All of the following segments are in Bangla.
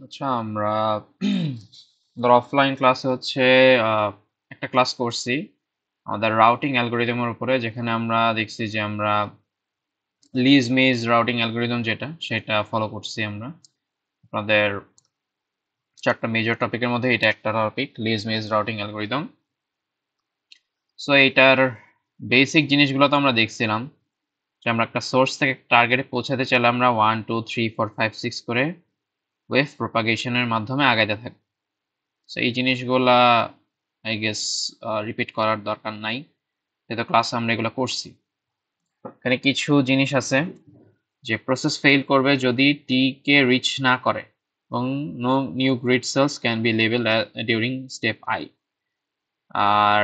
আচ্ছা, আমরা ধর অফলাইন ক্লাসে হচ্ছে আহ, একটা ক্লাস করছি আমাদের রাউটিং অ্যালগোরিদমের উপরে, যেখানে আমরা দেখছি যে আমরা লিজ মেজ রাউটিং অ্যালগোরিদম যেটা সেটা ফলো করছি আমরা। আপনাদের চারটা মেজর টপিকের মধ্যে এটা একটা টপিক, লিজ মেজ রাউটিং অ্যালগোরিদম। সো এইটার বেসিক জিনিসগুলো তো আমরা দেখছিলাম যে আমরা একটা সোর্স থেকে টার্গেটে পৌঁছাতে চাইলে আমরা 1 2 3 4 5 6 করে ওয়েভ প্রপাগেশনের মাধ্যমে আগাইতে থাকি। সো এই জিনিসগুলা আই গেস রিপিট করার দরকার নাই, যেহেতু ক্লাসে আমরা এগুলো করছি। এখানে কিছু জিনিস আছে যে প্রসেস ফেল করবে যদি টি কে রিচ না করে, এবং no new grid cells can be level during step I. আর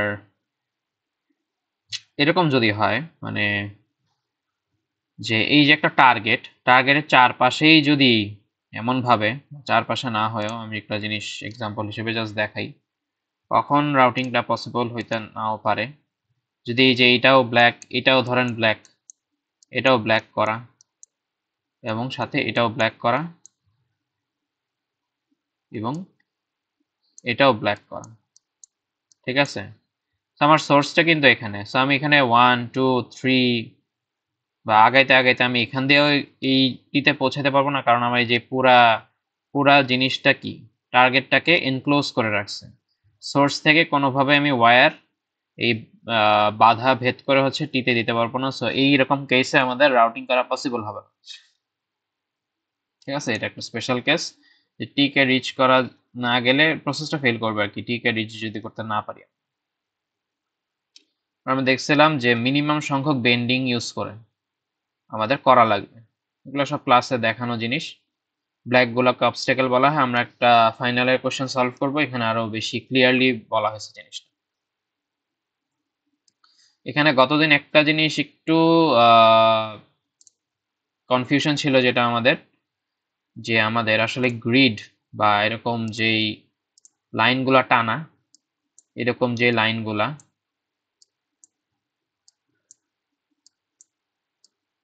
এরকম যদি হয়, মানে যে এই যে একটা টার্গেটের চারপাশেই যদি এমন ভাবে, চারপাশে না হয়েও আমি একটা জিনিস এক্সাম্পল হিসেবে জাস্ট দেখাই, কখন রাউটিংটা পসিবল হইতে নাও পারে। যদি এই যে এটাও ব্ল্যাক, এটাও ধরেন ব্ল্যাক, এটাও ব্ল্যাক করা, এবং সাথে এটাও ব্ল্যাক করা, এবং এটাও ব্ল্যাক করা, ঠিক আছে। তো আমার সোর্সটা কিন্তু এখানে, সো আমি এখানে 1 2 3 বা আগাইতে আগাইতে আমি এখান দিয়েও এই টিতে পৌঁছাতে পারবো না, কারণ আমার এই যে পুরা পুরা জিনিসটা কি, টার্গেটটাকে এনক্লোজ করে রাখছে। সোর্স থেকে কোনোভাবে আমি ওয়্যার এই বাধা ভেদ করে হচ্ছে টিতে দিতে পারবো না। সো এইরকম কেসে আমাদের রাউটিং করা পসিবল হবে, ঠিক আছে। এটা একটা স্পেশাল কেস যে টি কে রিচ করা না গেলে প্রসেসটা ফেল করবে আর কি, টি কে রিচ যদি করতে না পারি। আমরা দেখছিলাম যে মিনিমাম সংখ্যক বেন্ডিং ইউজ করে আমাদের করা লাগবে, এগুলো সব ক্লাসে দেখানো জিনিস। ব্ল্যাক গুলাকে অবস্টেকেল বলা হয়। আমরা একটা ফাইনালের কোশ্চেন সলভ করব, এখানে আরো বেশি ক্লিয়ারলি বলা হয়েছে জিনিসটা। এখানে গতদিন একটা জিনিস একটু কনফিউশন ছিল, যেটা আমাদের, যে আমাদের আসলে গ্রিড বা এরকম যেই লাইনগুলা টানা, এরকম যে লাইনগুলা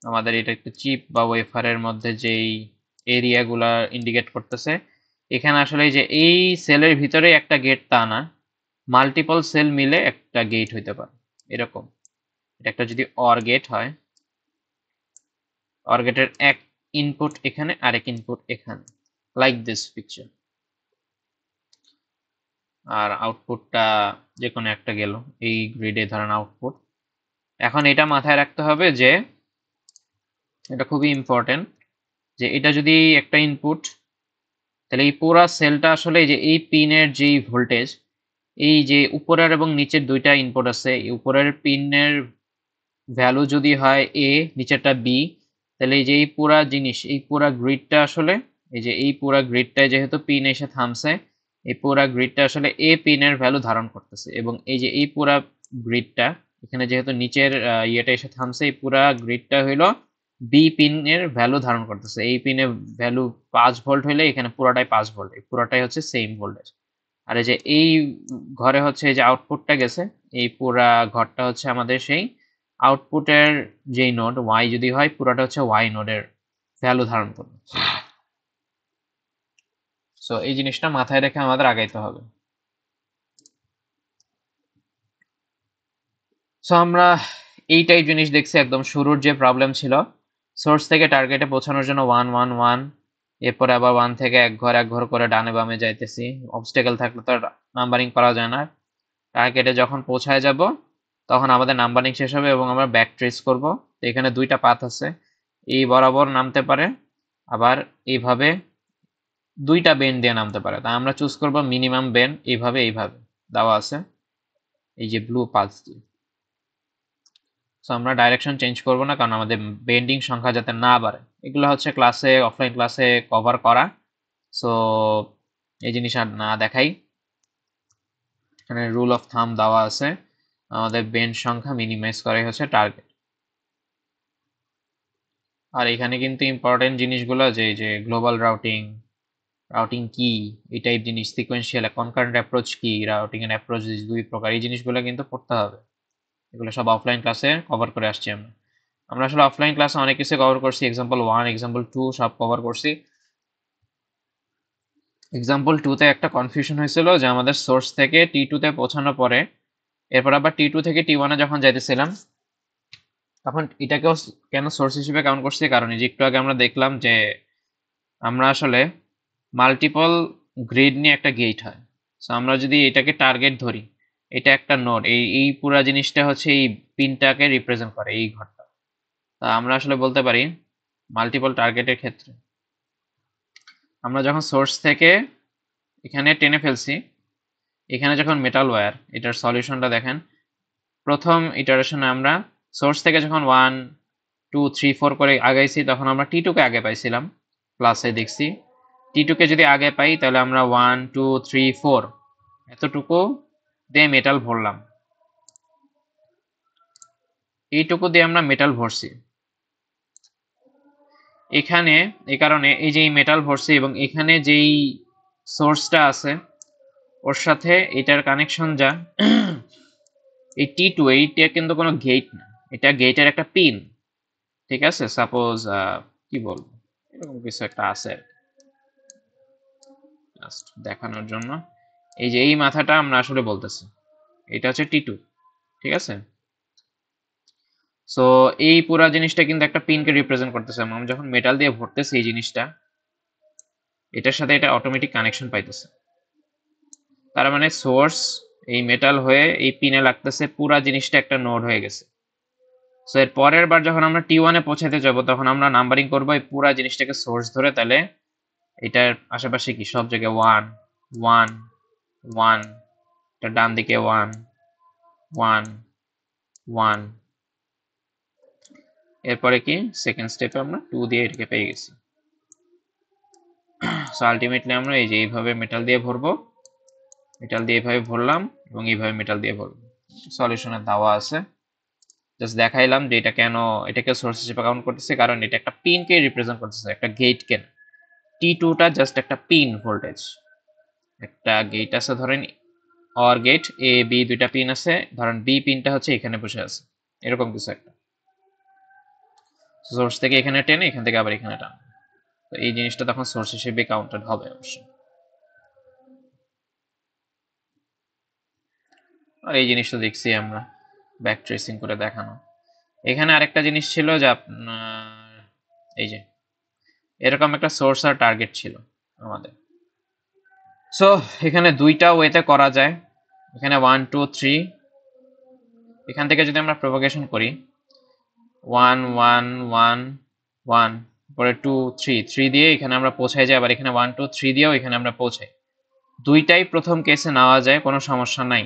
আমাদের, এটা একটু চিপ বা ওয়েফারের মধ্যে যেই এরিয়াগুলা ইন্ডিকেট করতেছে, এখানে আসলে এই যে এই সেলের ভিতরে একটা গেট তা না, মাল্টিপল সেল মিলে একটা গেট হইতে পারে এরকম। এটা একটা যদি অর গেট হয়, অর গেটের এক ইনপুট এখানে, আরেক ইনপুট এখানে, লাইক দিস পিকচার, আর আউটপুটটা যে কোনো একটা গেল এই গ্রিডে ধরেন আউটপুট। এখন এটা মাথায় রাখতে হবে যে এটা খুবই ইম্পর্টেন্ট, যে এটা যদি একটা ইনপুট, তাহলে এই পুরা সেলটা আসলে এই যে এই পিনের যেই ভোল্টেজ, এই যে উপরের এবং নিচের দুইটা ইনপুট আছে, এই উপরের পিনের ভ্যালু যদি হয় এ, নিচেরটা বি, তাহলে এই যে এই পুরা জিনিস, এই পুরা গ্রিডটা আসলে, এই যে এই পুরা গ্রিডটায় যেহেতু পিন এসে থামছে, এই পুরা গ্রিডটা আসলে এ পিনের ভ্যালু ধারণ করতেছে, এবং এই যে এই পুরা গ্রিডটা এখানে যেহেতু নিচের ইয়েটা এসে থামছে, এই পুরা গ্রিডটা হইলো বি পিনের ভ্যালু ধারণ করতেছে। এই পিনের ভ্যালু 5 ভোল্ট হইলে এখানে পুরাটাই 5 ভোল্ট, এই পুরাটাই হচ্ছে সেম ভোল্টেজ। আর এই যে এই ঘরে হচ্ছে এই যে আউটপুটটা গেছে, এই পুরা ঘরটা হচ্ছে আমাদের সেই আউটপুটের যেই নোড ওয়াই যদি হয়, পুরোটা হচ্ছে ওয়াই নোডের ভ্যালু ধারণ করবে। সো এই জিনিসটা মাথায় রেখে আমাদের আগাইতে হবে। সো আমরা এইটাই জিনিস দেখছি, একদম শুরুর যে প্রবলেম ছিল, সোর্স থেকে টার্গেটে পৌঁছানোর জন্য 1 1 1, এরপরে আবার 1 থেকে এক ঘর করে ডানে বামে যাইতেছি। অবস্টেকেল থাকলে তো নাম্বারিং করা যায় না। টার্গেটে যখন পৌঁছায় যাব তখন আমাদের নাম্বারিং শেষ হবে এবং আমরা ব্যাক ট্রেস করব। তো এখানে দুইটা পাথ আছে, এই বরাবর নামতে পারে, আবার এইভাবে দুইটা বেন্ড দিয়ে নামতে পারে। তাই আমরা চুজ করব মিনিমাম বেন্ড, এইভাবে এইভাবে দেওয়া আছে এই যে ব্লু পাথ দিয়ে। সো আমরা ডাইরেকশন চেঞ্জ করব না, কারণ আমাদের বেন্ডিং সংখ্যা যাতে না বাড়ে। এগুলো হচ্ছে ক্লাসে, অফলাইন ক্লাসে কভার করা। সো এই জিনিস আর না দেখাই। এখানে রুল অফ থাম দেওয়া আছে, আমাদের বেন্ড সংখ্যা মিনিমাইজ করাই হচ্ছে টার্গেট। আর এখানে কিন্তু ইম্পর্টেন্ট জিনিসগুলো, যে যে গ্লোবাল রাউটিং, রাউটিং কি, এই টাইপ জিনিস, সিকোয়েন্সিয়াল কনকারেন্ট অ্যাপ্রোচ কি, রাউটিং এর অ্যাপ্রোচ দুই প্রকার, এই জিনিসগুলো কিন্তু পড়তে হবে। এগুলো সব অফলাইন ক্লাসে কভার করে আসছি আমরা। আমরা আসলে অফলাইন ক্লাসে অনেক কিছু কভার করছি, এক্সাম্পল 1 এক্সাম্পল 2 সব কভার করছি। এক্সাম্পল 2 তে একটা কনফিউশন হয়েছিল যে আমাদের সোর্স থেকে T2 তে পৌঁছানোর পরে এরপর আবার T2 থেকে T1 এ যখন যাইতেছিলাম তখন এটাকেও কেন সোর্স হিসেবে কাউন্ট করছি, কারণ এই যে একটু আগে আমরা দেখলাম যে আমরা আসলে মাল্টিপল গ্রিড নিয়ে একটা গেট হয়। সো আমরা যদি এটাকে টার্গেট ধরি, এটা একটা নোড, এই পুরা জিনিসটা হচ্ছে এই পিনটাকে রিপ্রেজেন্ট করে, এই ঘরটা। তা আমরা আসলে বলতে পারি মাল্টিপল টার্গেটের ক্ষেত্রে আমরা যখন সোর্স থেকে এখানে টেনে ফেলছি, এখানে যখন মেটাল ওয়্যার, এটার সলিউশনটা দেখেন। প্রথম ইটারেশনে আমরা সোর্স থেকে যখন 1 2 3 4 করে আগাইছি তখন আমরা T2 কে আগে পাইছিলাম, প্লাসে দেখছি T2 কে যদি আগে পাই তাহলে আমরা 1 2 3 4 এতটুকু দিয়ে মেটাল ভরলাম, এইটুকু দিয়ে আমরা মেটাল ভরছি এখানে। এই কারণে এই যে মেটাল ভরছি এবং এখানে যেই সোর্সটা আছে ওর সাথে এটার কানেকশন যা এই T2, এইটা কিন্তু কোনো গেট না, এটা গেটের একটা পিন। ঠিক আছে, সাপোজ কি বলবো, এরকম কিছু একটা আছে জাস্ট দেখানোর জন্য। এই যে এই মাথাটা আমরা আসলে বলতেছি এটা হচ্ছে T2, ঠিক আছে। সো এই পুরা জিনিসটা কিন্তু একটা পিনকে রিপ্রেজেন্ট করতেছে। আমরা যখন মেটাল দিয়ে ভরতেছি এই জিনিসটা, এটার সাথে এটা অটোমেটিক কানেকশন পাইতেছে। তার মানে সোর্স এই মেটাল হয়ে এই পিনে লাগতেছে, পুরা জিনিসটা একটা নোড হয়ে গেছে। সো এর পরের বার যখন আমরা T1 এ পৌঁছাতে যাব তখন আমরা নাম্বারিং করবো এই পুরা জিনিসটাকে সোর্স ধরে। তাহলে এটার আশেপাশে কি সব জায়গায় 1 1 1, এটা ডান দিকে 1 1 1, এরপরে কি সেকেন্ড স্টেপে আমরা 2 দিয়ে এটাকে পেয়ে গেছি। সো আলটিমেটলি আমরা এই যে এইভাবে মেটাল দিয়ে ভরবো, মেটাল দিয়ে এইভাবে ভরলাম এবং এইভাবে মেটাল দিয়ে ভরবো। সলিউশনের দেওয়া আছে, জাস্ট দেখাইলাম যে এটা কেন এটাকে সোর্স হিসেবে কাউন্ট করতেছে, কারণ এটা একটা পিনকে রিপ্রেজেন্ট করতেছে, একটা গেট কেন। T2টা জাস্ট একটা পিন ভোল্টেজ, একটা গেট আছে ধরেন অর গেট এ বি, দুইটা পিন আছে, ধরেন বি পিনটা হচ্ছে এখানে বসে আছে, এরকম কিছু একটা। সোর্স থেকে এখানে টেনে এখান থেকে আবার এখানে টান, তো এই জিনিসটা তখন সোর্স হিসেবে কাউন্টেড হবে অবশ্যই। আর এই জিনিসটা দেখছি আমরা ব্যাক ট্রেসিং করে দেখানো। এখানে আরেকটা জিনিস ছিল যে আপনার এই যে এরকম একটা সোর্স আর টার্গেট ছিল আমাদের। সো এখানে দুইটা ওয়েতে করা যায়, এখানে 1 2 3, এখান থেকে যদি আমরা প্রোপাগেশন করি 1 1 1 1, পরে 2 3 3 দিয়ে এখানে আমরা পৌঁছাই যাই, আবার এখানে 1 2 3 দিয়েও এখানে আমরা পৌঁছাই। দুইটাই প্রথম কেসে নেওয়া যায়, কোনো সমস্যা নাই।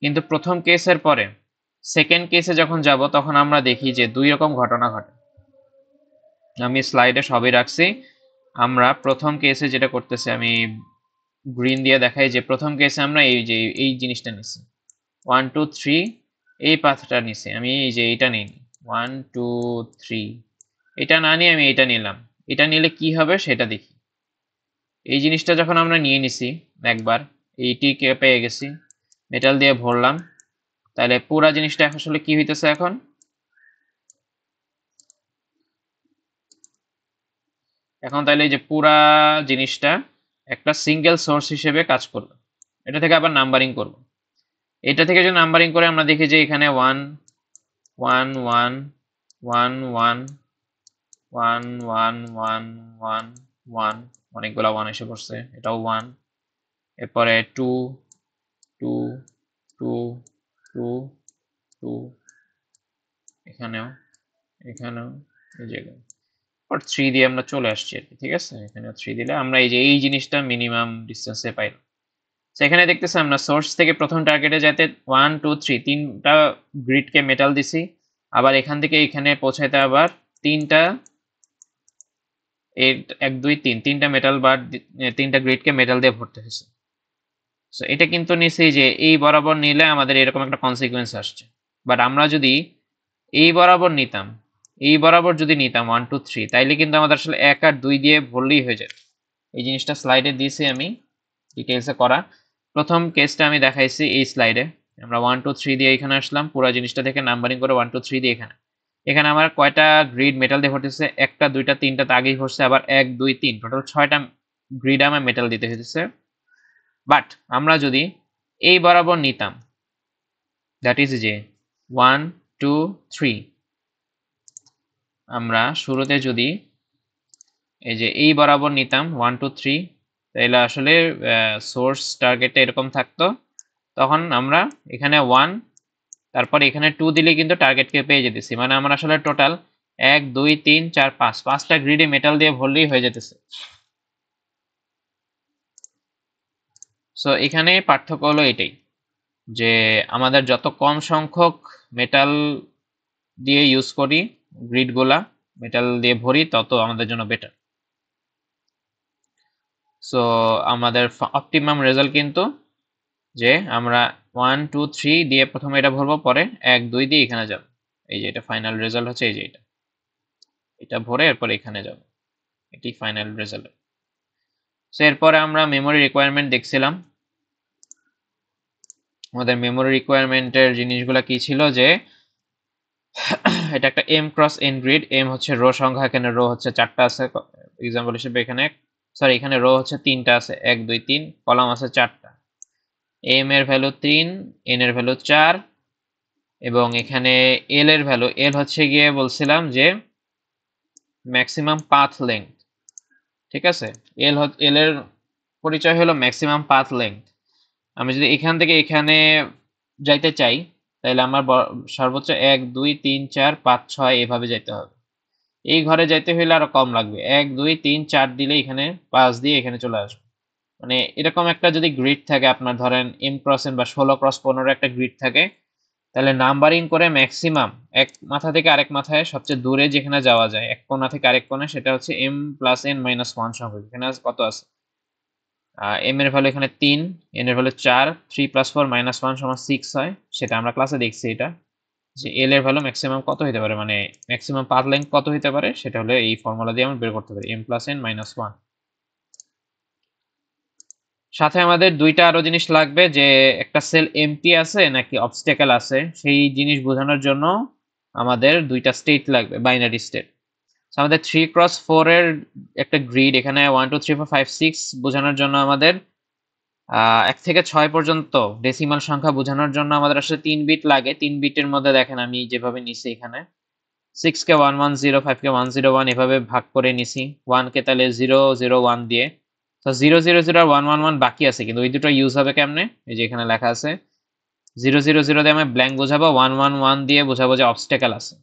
কিন্তু প্রথম কেসের পরে সেকেন্ড কেসে যখন যাব তখন আমরা দেখি যে দুই রকম ঘটনা ঘটে। আমি স্লাইডে সবই রাখছি। আমরা প্রথম কেসে যেটা করতেছি আমি গ্রিন দিয়ে দেখাই, যে প্রথম কেসে আমরা এই যে এই জিনিসটা নিছি 1 2 3, এই পাথটা নিছি আমি, এই যে এইটা নিই 1 2 3, এটা না নিয়ে আমি এটা নিলাম। এটা নিলে কি হবে সেটা দেখি। এই জিনিসটা যখন আমরা নিয়ে নিছি একবার, এইটিকে পেয়ে গেছি, মেটাল দিয়ে ভরলাম, তাহলে পুরা জিনিসটা আসলে কি হইতেছে এখন, এখন তাহলে এই যে পুরা জিনিসটা একটা সিঙ্গেল সোর্স হিসেবে কাজ করবে। এটা থেকে আবার নাম্বারিং করব, এটা থেকে যদি নাম্বারিং করে আমরা দেখি যে এখানে 1 1 1 1 1 1 1 1 1 1, অনেকগুলা 1 এসে পড়ছে, এটাও 1, এরপরে 2 2 2 2 2, এখানেও এখানেও এই জায়গায় 3 দিয়ে আমরা চলে আসছি আর কি। ঠিক আছে, এখানে 3 দিলে আমরা এই যে এই জিনিসটা মিনিমাম ডিস্টেন্সে পাইলাম। সেখানে দেখতেছি আমরা সোর্স থেকে প্রথম টার্গেটে যেতে 1 2 3 তিনটা গ্রিডকে মেটাল দিছি, আবার এখান থেকে এখানে পৌঁছাইতে আবার তিনটা 1 2 3 তিনটা মেটাল বার, তিনটা গ্রিডকে মেটাল দিয়ে ভরতে হয়েছে। সো এটা কিন্তু নিছি যে এই বরাবর নিলে আমাদের এরকম একটা কনসিকুয়েন্স আসছে। বাট আমরা যদি এই বরাবর নিতাম, এই বরাবর যদি নিতাম 1 2 3, তাইলে কিন্তু আমাদের আসলে 1 আর 2 দিয়ে ভরলেই হয়ে যায়। এই জিনিসটা স্লাইডে দিয়েছি আমি ডিটেলসে করা। প্রথম কেসটা আমি দেখাইছি এই স্লাইডে, আমরা 1 2 3 দিয়ে এখানে আসলাম, পুরো জিনিসটা থেকে নাম্বারিং করে 1 2 3 দিয়ে এখানে। এখানে আমার কয়টা গ্রিড মেটাল দিয়ে ভরতেছে, একটা দুইটা তিনটা তো আগেই ভরছে, আবার 1 2 3 টোটাল 6টা গ্রিডে আমার মেটাল দিতে হইতেছে। বাট আমরা যদি এই বরাবর নিতাম, দ্যাট ইজ যে 1 2 3, আমরা শুরুতে যদি এই যে এই বরাবর নিতাম 1 2 3, তাহলে আসলে সোর্স টার্গেটটা এরকম থাকতো। তখন আমরা এখানে 1, তারপর এখানে 2 দিলে কিন্তু টার্গেটকে পেয়ে যেতেছি। মানে আমরা আসলে টোটাল 1 2 3 4 5 5টা গ্রিডে মেটাল দিয়ে ভরলেই হয়ে যেতেছে। সো এখানে পার্থক্য হলো এটাই, যে আমাদের যত কম সংখ্যক মেটাল দিয়ে ইউজ করি গ্রিডগুলা, মেটাল দিয়ে ভরি, তত আমাদের জন্য বেটার। সো আমাদের অপটিমাম রেজাল্ট কিন্তু যে আমরা 1 2 3 দিয়ে প্রথমে এটা ভরবো, পরে 1 2 দিয়ে এখানে যাব। এই যে এটা ফাইনাল রেজাল্ট হচ্ছে, এই যে এটা ভরে এরপর এখানে যাব, এটি ফাইনাল রেজাল্ট। সো এরপরে আমরা মেমোরি রিকোয়ারমেন্ট দেখছিলাম। আমাদের মেমোরি রিকোয়ারমেন্টের জিনিসগুলো কি ছিল, যে এটা একটা m cross n grid. m হচ্ছে রো সংখ্যা, এখানে রো হচ্ছে 4টা আছে এক্সাম্পল হিসেবে, এখানে সরি এখানে রো হচ্ছে 3টা আছে, 1 2 3, কলাম আছে 4টা। m এর ভ্যালু 3, n এর ভ্যালু 4, এবং এখানে l এর ভ্যালু, l হচ্ছে গিয়ে বলছিলাম যে ম্যাক্সিমাম পাথ লেংথ। ঠিক আছে, l এর পরিচয় হলো ম্যাক্সিমাম পাথ লেংথ। আমি যদি এখান থেকে এখানে যাইতে চাই, তাহলে আমার সর্বোচ্চ 1 2 3 4 5 6 এভাবে যেতে হবে। এই ঘরে যাইতে হইলে আরো কম লাগবে, 1 2 3 4 দিলে এখানে 5 দিয়ে এখানে চলে আসবে। মানে এরকম একটা যদি গ্রিড থাকে, আপনার ধরেন m ক্রস n বা 16 ক্রস 15 একটা গ্রিড থাকে, তাহলে নাম্বারিং করে ম্যাক্সিমাম এক মাথা থেকে আরেক মাথায় সবচেয়ে দূরে যেখানে যাওয়া যায়, এক কোণা থেকে আরেক কোণে, সেটা হচ্ছে m প্লাস n মাইনাস 1 সংখ্যক। এখানে কত আছে, m এর ভ্যালু এখানে 3, n এর ভ্যালু 4, 3 প্লাস 4 মাইনাস 1 সমান 6 হয়। সেটা আমরা ক্লাসে দেখছি, এটা যে l এর ভ্যালু ম্যাক্সিমাম কত হতে পারে, মানে ম্যাক্সিমাম পাথ লেংথ কত হতে পারে, সেটা হলো এই ফর্মুলা দিয়ে আমরা বের করতে পারি, m প্লাস n মাইনাস 1। সাথে আমাদের দুইটা আরো জিনিস লাগবে, যে একটা সেল এমটি আছে নাকি অবস্টেকেল আছে, সেই জিনিস বোঝানোর জন্য আমাদের দুইটা স্টেট লাগবে, বাইনারি স্টেট। আমাদের 3 ক্রস 4 এর একটা গ্রিড, এখানে 1 2 3 4 5 6 বোঝানোর জন্য আমাদের 1 থেকে 6 পর্যন্ত ডেসিমাল সংখ্যা বোঝানোর জন্য আমাদের আসলে 3 বিট লাগে। 3 বিটের মধ্যে দেখেন আমি যেভাবে নিছি, এখানে 6 কে 1 1 0, 5 কে 1 0 1 এভাবে ভাগ করে নিছি, 1 কে তাহলে 0 0 1 দিয়ে। তো 0 0 0 আর 1 1 1 বাকি আছে, কিন্তু ওই দুটো ইউজ হবে কেমনে, এই যে এখানে লেখা আছে 0 0 0 দিয়ে আমি ব্ল্যাঙ্ক বোঝাবো, 1 1 1 দিয়ে বোঝাবো যে অবস্টেকেল আছে।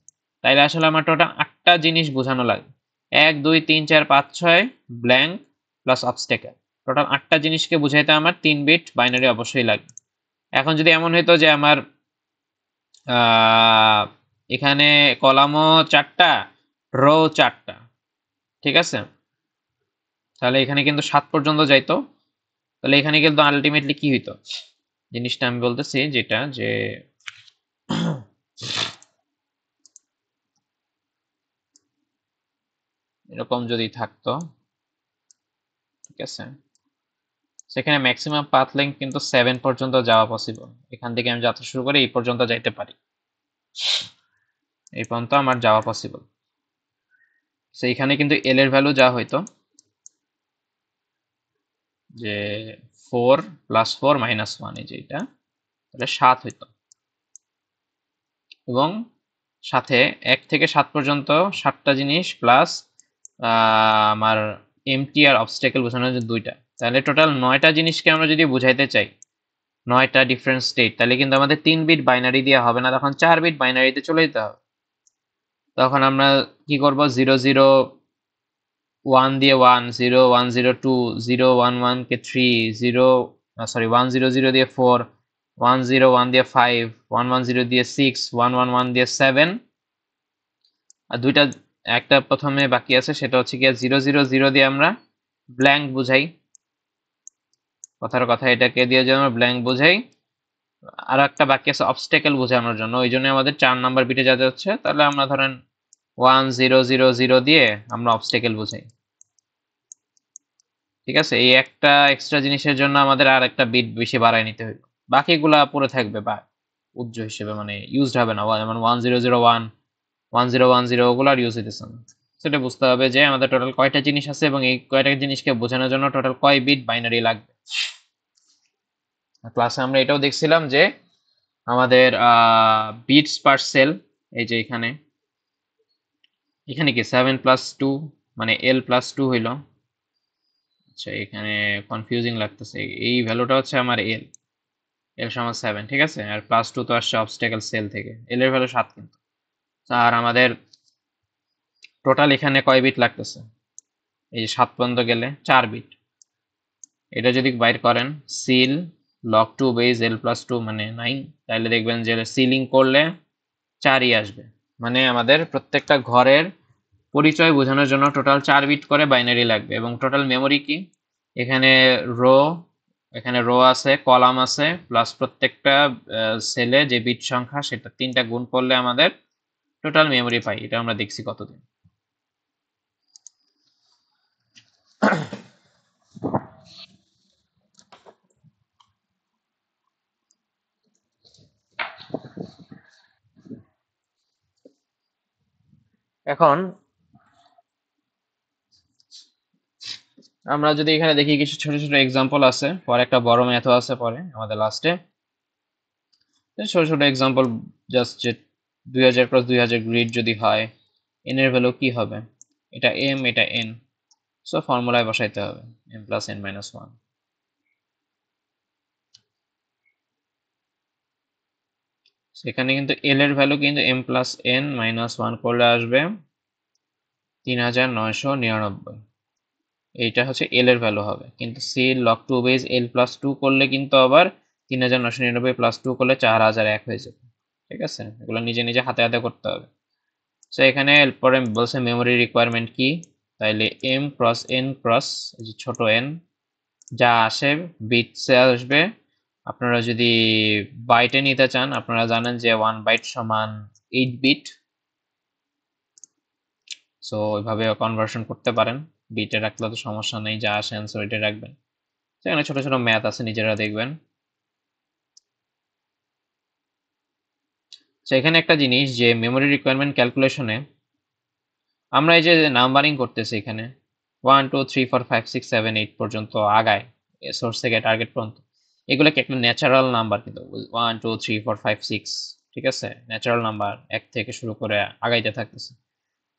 তাইলে আসলে আমার টোটাল 8টা জিনিস বোঝানো লাগে, 1 2 3 4 5 6 ব্ল্যাঙ্ক প্লাস অবস্টেকেল, টোটাল 8টা জিনিসকে বুঝাইতে আমার 3 বিট বাইনারি অবশ্যই লাগবে। এখন যদি এমন হইতো যে আমার এখানে কলামও 4টা, রো 4টা, ঠিক আছে, তাহলে এখানে কিন্তু 7 পর্যন্ত যাইতো। তাহলে এখানে কিন্তু আলটিমেটলি কি হইতো, জিনিসটা আমি বলতেছি, যেটা যে এরকম যদি থাকতো, ঠিক আছে, সেখানে ম্যাক্সিমাম পাথ লেংথ কিন্তু 7 পর্যন্ত যাওয়া পসিবল। এখান থেকে আমি যাত্রা শুরু করে এই পর্যন্ত যাইতে পারি, এই পর্যন্ত আমার যাওয়া পসিবল। সেইখানে কিন্তু এল এর ভ্যালু যা হইতো যে 4 প্লাস 4 মাইনাস 1, এই যে এটা, তাহলে 7 হইতো। এবং সাথে 1 থেকে 7 পর্যন্ত 7টা জিনিস প্লাস আমার এমটি আর অবস্টেকেল বোঝানোর জন্য 2টা, তাহলে টোটাল 9টা জিনিসকে আমরা যদি বুঝাইতে চাই, 9টা ডিফারেন্ট স্টেট, তাহলে কিন্তু আমাদের 3 বিট বাইনারি দিয়ে হবে না, তখন 4 বিট বাইনারিতে চলে যেতে হবে। তখন আমরা কি করব, 0 0 1 দিয়ে 1 0 1 0 2 0 1 1 কে 3 0 সরি 1 0 0 দিয়ে 4 1 0 1 দিয়ে 5 1 1 0 দিয়ে 6 1 1 1 দিয়ে 7, আর দুইটা একটা প্রথমে বাকি আছে, সেটা হচ্ছে কি 0 0 0 দিয়ে আমরা ব্ল্যাঙ্ক বুঝাই, কথার কথা এটাকে দিয়ে যদি আমরা ব্ল্যাঙ্ক বুঝাই। আর একটা বাকি আছে অবস্টেকেল বোঝানোর জন্য, ওই জন্য আমাদের 4 নাম্বার বিটে যেতে হচ্ছে। তাহলে আমরা ধরেন 1 0 0 0 দিয়ে আমরা অবস্টেকেল বুঝাই। ঠিক আছে, এই একটা এক্সট্রা জিনিসের জন্য আমাদের আর একটা বিট বেশি বাড়ায় নিতে হবে, বাকিগুলা পড়ে থাকবে বা উজ্জ হিসেবে, মানে ইউজড হবে না, যেমন 1 0 0 1 1 0 1 0 ওগুলো আর ইউজ হইতেছে না। সেটা বুঝতে হবে যে আমাদের টোটাল কয়টা জিনিস আছে এবং এই কয়টা জিনিসকে বোঝানোর জন্য টোটাল কয় বিট বাইনারি লাগবে। ক্লাসে আমরা এটাও দেখছিলাম যে আমাদের বিটস পার সেল, এই যে এখানে এখানে কি 7+2 মানে L+2 হইল। আচ্ছা এখানে কনফিউজিং লাগতেছে, এই ভ্যালুটা হচ্ছে আমার এল সমান 7, ঠিক আছে, আর +2 তো আসছে অবস্টাকেল সেল থেকে, এল এর ভ্যালু 7 কিন্তু। আর আমাদের টোটাল এখানে কয় বিট লাগতেছে, এই যে 7 পর্যন্ত গেলে 4 বিট। এটা যদি বাইর করেন সিল লগ 2 বেজ L+2 মানে 9, তাহলে দেখবেন যে সিলিং করলে 4ই আসবে। মানে আমাদের প্রত্যেকটা ঘরের পরিচয় বোঝানোর জন্য টোটাল 4 বিট করে বাইনারি লাগবে। এবং টোটাল মেমোরি কি, এখানে রো এখানে রো আছে, কলাম আছে, প্লাস প্রত্যেকটা সেলে যে বিট সংখ্যা সেটা 3টা গুণ করলে আমাদের টোটাল মেমোরি পাই। এটা আমরা দেখছি কতদিন। এখন আমরা যদি এখানে দেখি কিছু ছোট ছোট এক্সাম্পল আছে, পরে একটা বড় ম্যাথও আছে পরে আমাদের লাস্টে। ছোট ছোট এক্সাম্পল জাস্ট যে 2000 + 2000 গ্রিড যদি হয় এন এর ভ্যালু কি হবে, এটা এম এটা এন, সো ফর্মুলায় বসাইতে হবে m+n-1। সেখানে কিন্তু এল এর ভ্যালু কিন্তু m+n-1 করলে আসবে 3999, এইটা হচ্ছে এল এর ভ্যালু হবে। কিন্তু সি লগ 2 বেজ L+2 করলে কিন্তু আবার 3999 + 2 করলে 4001 হয়ে যাবে, ঠিক আছে। এগুলো নিজে নিজে হাতে হাতে করতে হবে। তো এখানে পরে বলছে মেমোরি রিকোয়ারমেন্ট কি, তাইলে m ক্রস n ক্রস এই যে ছোট n যা আসে বিটসে আসবে। আপনারা যদি বাইটে নিতে চান, আপনারা জানেন যে 1 বাইট সমান 8 বিট, সো ওইভাবে কনভার্সন করতে পারেন। বিটে রাখলে তো সমস্যা নেই, যা আসে অ্যান্সার ওইটা রাখবেন। সেখানে ছোট ছোট ম্যাথ আছে, নিজেরা দেখবেন। এখানে একটা জিনিস যে মেমোরি রিকোয়ারমেন্ট ক্যালকুলেশনে আমরা এই যে নাম্বারিং করতেছি এখানে 1 2 3 4 5 6 7 8 পর্যন্ত আগায় সোর্স থেকে টার্গেট পর্যন্ত, এগুলো কি একটা ন্যাচারাল নাম্বার, কিন্তু 1 2 3 4 5 6, ঠিক আছে, ন্যাচারাল নাম্বার এক থেকে শুরু করে আগাইতে থাকতেছে।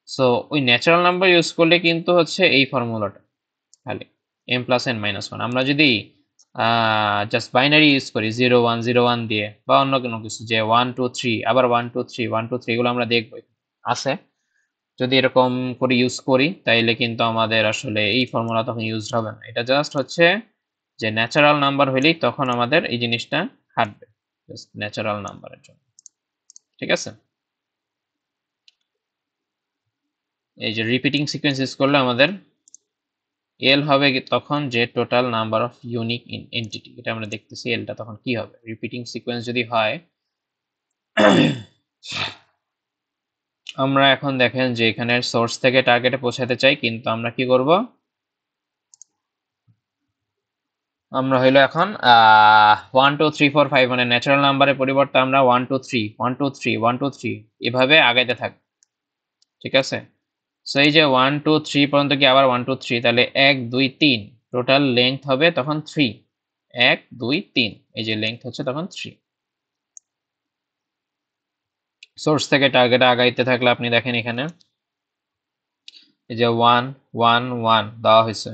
সো ওই ন্যাচারাল নাম্বার ইউজ করলে কিন্তু হচ্ছে এই ফর্মুলাটা খালি m+n-1। আমরা যদি জাস্ট বাইনারি ইউজ করি 0101 দিয়ে বা অন্য কোনো কিছু, যে 1 2 3 আবার 1 2 3 1 2 3, এগুলো আমরা দেখবো আছে। যদি এরকম করে ইউজ করি তাইলে কিন্তু আমাদের আসলে এই ফর্মুলা তখন ইউজ হবে না। এটা জাস্ট হচ্ছে যে ন্যাচারাল নাম্বার হইলেই তখন আমাদের এই জিনিসটা খাটবে, জাস্ট ন্যাচারাল নাম্বারের জন্য, ঠিক আছে। এই যে রিপিটিং সিকোয়েন্স ইউজ করলে আমাদের এল হবে তখন যে total number of unique entity, এটা আমরা দেখতেছি এলটা তখন কি হবে রিপিটিং সিকোয়েন্স যদি হয়। আমরা এখন দেখেন যে এখানে সোর্স থেকে টার্গেটে পৌঁছাতে চাই, কিন্তু আমরা কি করব, আমরা হইলো এখন 1 2 3 4 5 মানে ন্যাচারাল নাম্বারের পরিবর্তে আমরা 1 2 3 1 2 3 1 2 3 এভাবে আগাইতে থাকবো, ঠিক আছে। সো এই যে 1 2 3 পর্যন্ত কি আবার 1 2 3, তাহলে 1 2 3 টোটাল লেন্থ হবে তখন 3, 1 2 3, এই যে লেন্থ হচ্ছে তখন 3। সোর্স থেকে টার্গেটে আগাইতে থাকলে আপনি দেখেন এখানে এই যে 1 1 1 দেওয়া হয়েছে,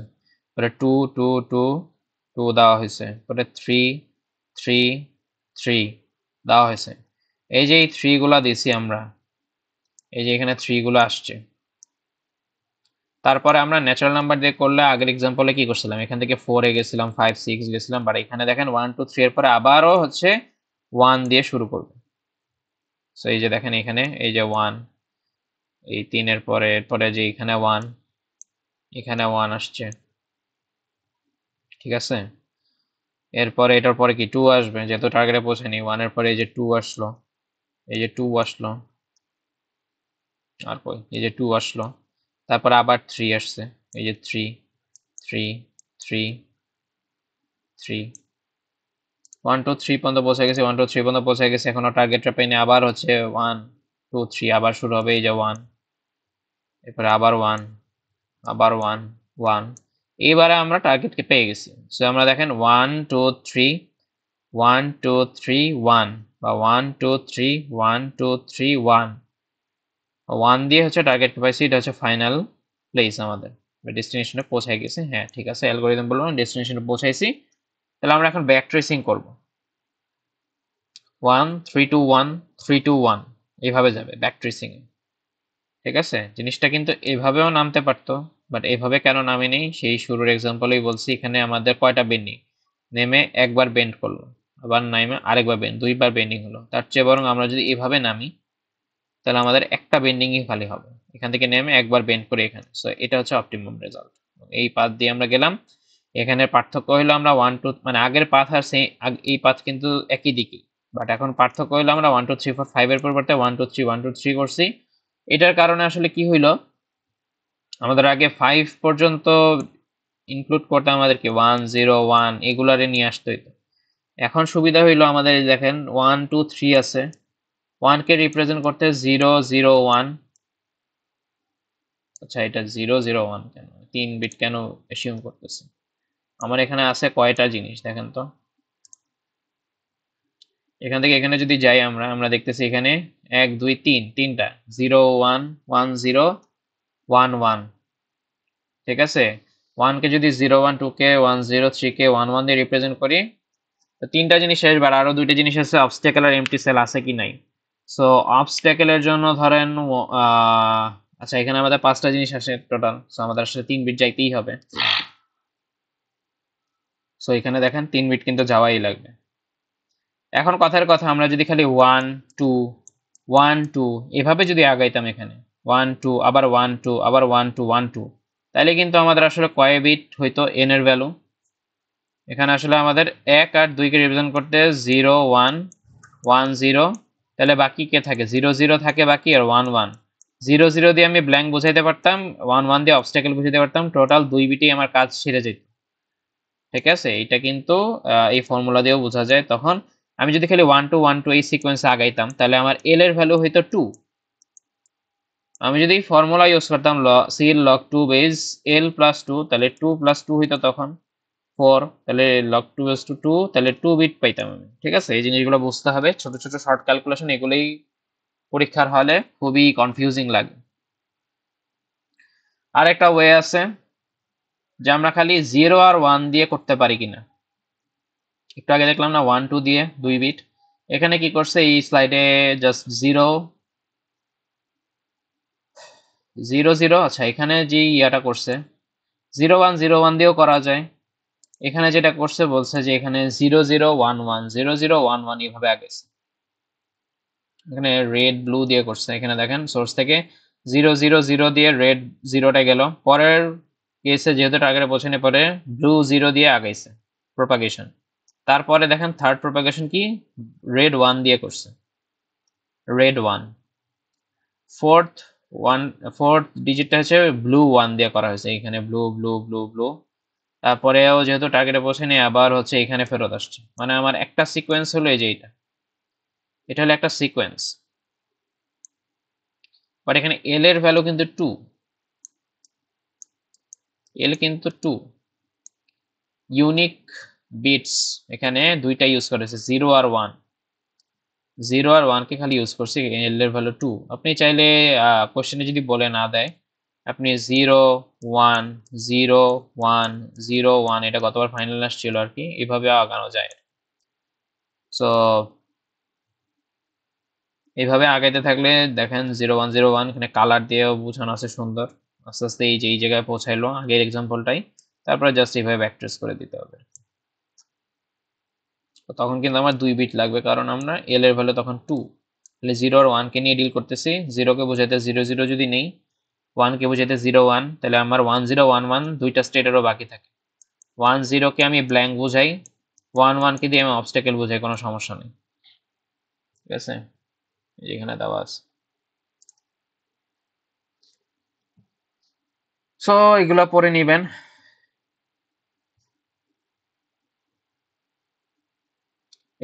পরে 2 2 2 2 দেওয়া হয়েছে, পরে 3 3 3 দেওয়া হয়েছে। এই যে এই 3 গুলা দিছি আমরা, এই যে এখানে 3 গুলো আসছে। তারপরে আমরা ন্যাচারাল নাম্বার দিয়ে করলে আগের এক্সাম্পলে কি করছিলাম, এখান থেকে 4 এ গেছিলাম 5 6 গেছিলাম, বাট এখানে দেখেন 1 2 3 এর পরে আবারও হচ্ছে 1 দিয়ে শুরু করবে। সো এই যে দেখেন এখানে এই যে 1, এই 3 এর পরে এরপরে যে এখানে 1, এখানে 1 আসছে, ঠিক আছে। এরপরে এটার পরে কি 2 আসবে, যেহেতু টার্গেটে পৌঁছায়নি। 1 এর পরে এই যে 2 আসলো, এই যে 2 আসলো, আর কই এই যে 2 আসলো, তারপর আবার 3 আসছে, এই যে 3 3 3 3 1 2 3 পর্যন্ত পৌঁছে গেছে, 1 2 3 পর্যন্ত পৌঁছে গেছে, এখনো টার্গেটটা পাইনি। আবার হচ্ছে 1 2 3 আবার শুরু হবে, এই যে 1, এরপরে আবার 1, আবার 1, 1। এইবারে আমরা টার্গেটকে পেয়ে গেছি। সো আমরা দেখেন 1 2 3 1 2 3 1 বা 1 2 3 1 2 3 1 1 দিয়ে হচ্ছে টার্গেটকে পাইছি। এটা হচ্ছে ফাইনাল প্লেস আমাদের, ডেস্টিনেশনে পৌঁছাই গেছে। হ্যাঁ ঠিক আছে, অ্যালগরিদম বলবো না, ডেস্টিনেশনে পৌঁছাইছি। তাহলে আমরা এখন ব্যাক ট্রেসিং করব। 1 3 2 1 3 2 1 এইভাবে যাবে ব্যাক ট্রেসিং এ। ঠিক আছে, জিনিসটা কিন্তু এভাবেও নামতে পারতো, বাট এভাবে কেন নামেনি সেই শুরুর এক্সাম্পলেই বলছি। এখানে আমাদের কয়টা বেন্ডিং, নেমে একবার বেন্ড করলো, আবার নামে আরেকবার বেন্ড, দুইবার বেন্ডিং হলো। তার চেয়ে বরং আমরা যদি এভাবে নামি তাহলে আমাদের একটা বেন্ডিংই খালি হবে, এখান থেকে নেমে একবার বেন্ড করে এখানে। সো এটা হচ্ছে অপটিমাম রেজাল্ট। এই পাথ দিয়ে আমরা গেলাম। এখানে পার্থক্য হলো আমরা 1 2 মানে আগের পাথ আর এই পাথ কিন্তু একই দিকেই, বাট এখন পার্থক্য হলো আমরা 1 2 3 4 5 এর পরিবর্তে 1 2 3 1 2 3 করছি। এটার কারণে আসলে কি হইলো, আমাদের আগে 5 পর্যন্ত ইনক্লুড করতে আমাদেরকে 1 0 1 এগুলারে নিয়ে আসতে হইতো। এখন সুবিধা হইলো আমাদের, দেখেন 1 2 3 আছে, 1 কে রিপ্রেজেন্ট করতে 0 0 1। আচ্ছা এটা 0 0 1 কেন, 3 বিট কেন অ্যাসিউম করতেছে? আমার এখানে আছে কয়টা জিনিস দেখেন তো। এখান থেকে এখানে যদি যাই আমরা আমরা দেখতেছি এখানে 1 2 3 তিনটা 0 1 1 0 1 1। ঠিক আছে, 1 কে যদি 0 1 2 কে 1 0 3 কে 1 1 দিয়ে রিপ্রেজেন্ট করি, তো তিনটা জিনিস শেষ। বার আরো দুইটা জিনিস আছে, অবস্টাকেল আর এমটি সেল আছে কি নাই। সো অবস্টাকেলের জন্য ধরেন আচ্ছা এখানে আমাদের 5টা জিনিস আসে টোটাল। সো আমাদের আসলে 3 বিট যাইতেই হবে। সো এখানে দেখেন 3 বিট কিন্তু যাওয়াই লাগবে। এখন কথার কথা, আমরা যদি খালি 1 2 1 2 এভাবে যদি আগাইতাম, এখানে 1 2 আবার 1 2 আবার 1 2 1 2, তাহলে কিন্তু আমাদের আসলে কয় বিট হইতো এন এর ভ্যালু। এখানে আসলে আমাদের 1 আর 2 কে রিপ্রেজেন্ট করতে 0 1 1 0, তাহলে বাকি কে থাকে, 0 0 থাকে বাকি, আর 1 1। 0 0 দিয়ে আমি ব্ল্যাঙ্ক বোঝাইতে পারতাম, 1 1 দিয়ে অবস্টাকেল বুঝাইতে পারতাম, টোটাল 2 বিটেই আমার কাজ সেরে যেত। ঠিক আছে, এটা কিন্তু এই ফর্মুলা দিয়েও বোঝা যায়। তখন আমি যদি খালি 1 2 1 2 এই সিকোয়েন্সে আগাইতাম, তাহলে আমার এল এর ভ্যালু হইতো 2। আমি যদি ফর্মুলা ইউজ করতাম সি লগ 2 বেস এল প্লাস 2, তাহলে 2 প্লাস 2 হইতো তখন 4, তাহলে লগ 2 বেস টু 2, তাহলে 2 বিট পাইতাম আমি। ঠিক আছে, এই জিনিসগুলো বুঝতে হবে, ছোট ছোট শর্ট ক্যালকুলেশন, এগুলোই পরীক্ষার হলে খুবই কনফিউজিং লাগে। আর একটা ওয়ে আছে যে আমরা খালি 0 আর 1 দিয়ে করতে পারি কিনা। একটু আগে দেখলাম না 1 2 দিয়ে 2 বিট, এখানে কি করছে এই স্লাইডে, জাস্ট 0 0 0। আচ্ছা এখানে যে ইয়াটা করছে 0 1 0 1 দিয়েও করা যায়। এখানে যেটা করছে বলছে যে এখানে 0 0 1 1 0 0 1 1 এইভাবে আগেছে। এখানে রেড ব্লু দিয়ে করছে। এখানে দেখেন সোর্স থেকে 0 0 0 দিয়ে রেড 0টা গেল, পরের কেসে যেহেতু টার্গেটে পৌঁছানো পরে ব্লু 0 দিয়ে আগাইছে প্রপাগেশন। তারপরে দেখেন থার্ড প্রপাগেশন কি, রেড 1 দিয়ে করছে, রেড 1। ফোর্থ ওয়ান, ফোর্থ ডিজিটটা হচ্ছে ব্লু 1 দিয়ে করা হয়েছে, এখানে ব্লু ব্লু ব্লু ব্লু। তারপরেও যেহেতু টার্গেটে পৌঁছেনি আবার হচ্ছে এখানে ফেরত আসছে। মানে আমার একটা সিকোয়েন্স হলো এই যে এটা হলো একটা সিকোয়েন্স। বাট এখানে এল এর ভ্যালু কিন্তু 2, এল কিন্তু 2 ইউনিক বিটস। এখানে দুইটা ইউজ করেছে, 0 আর 1। 0 আর 1 কে খালি ইউজ করছি, এল এর ভ্যালু 2। আপনি চাইলে কোশ্চেনে যদি বলে না দেয়, আপনি 0 1 0 1 0 1, এটা গতবার ফাইনাল আসছিল আর কি, এভাবে আগানো যায়। সো এইভাবে আগাইতে থাকলে দেখেন 0 1 0 1 এখানে কালার দিয়েও বোঝানো আছে সুন্দর। আস্তে আস্তে এই যে এই জায়গায় পৌঁছাইলো আগের এক্সাম্পলটাই, তারপরে জাস্ট এইভাবে ব্যাকট্রেস করে দিতে হবে। তো তখন কিন্তু আমার 2 বিট লাগবে, কারণ আমরা এল এর ভ্যালু তখন 2। তাহলে 0 আর 1 কে নিয়ে ডিল করতেছি। 0 কে বোঝাইতে 0 0 যদি নেই, 1 কে বোঝাইতে 0 1, তাহলে আমার 1 0 1 1 দুইটা স্টেটেরও বাকি থাকে। 1 0 কে আমি ব্ল্যাঙ্ক বোঝাই, 1 1 কে দিয়ে আমি অবস্টাকেল বোঝাই, কোনো সমস্যা নেই। ঠিক আছে, এখানে দেওয়া আছে। সো এগুলা পরে নিবেন।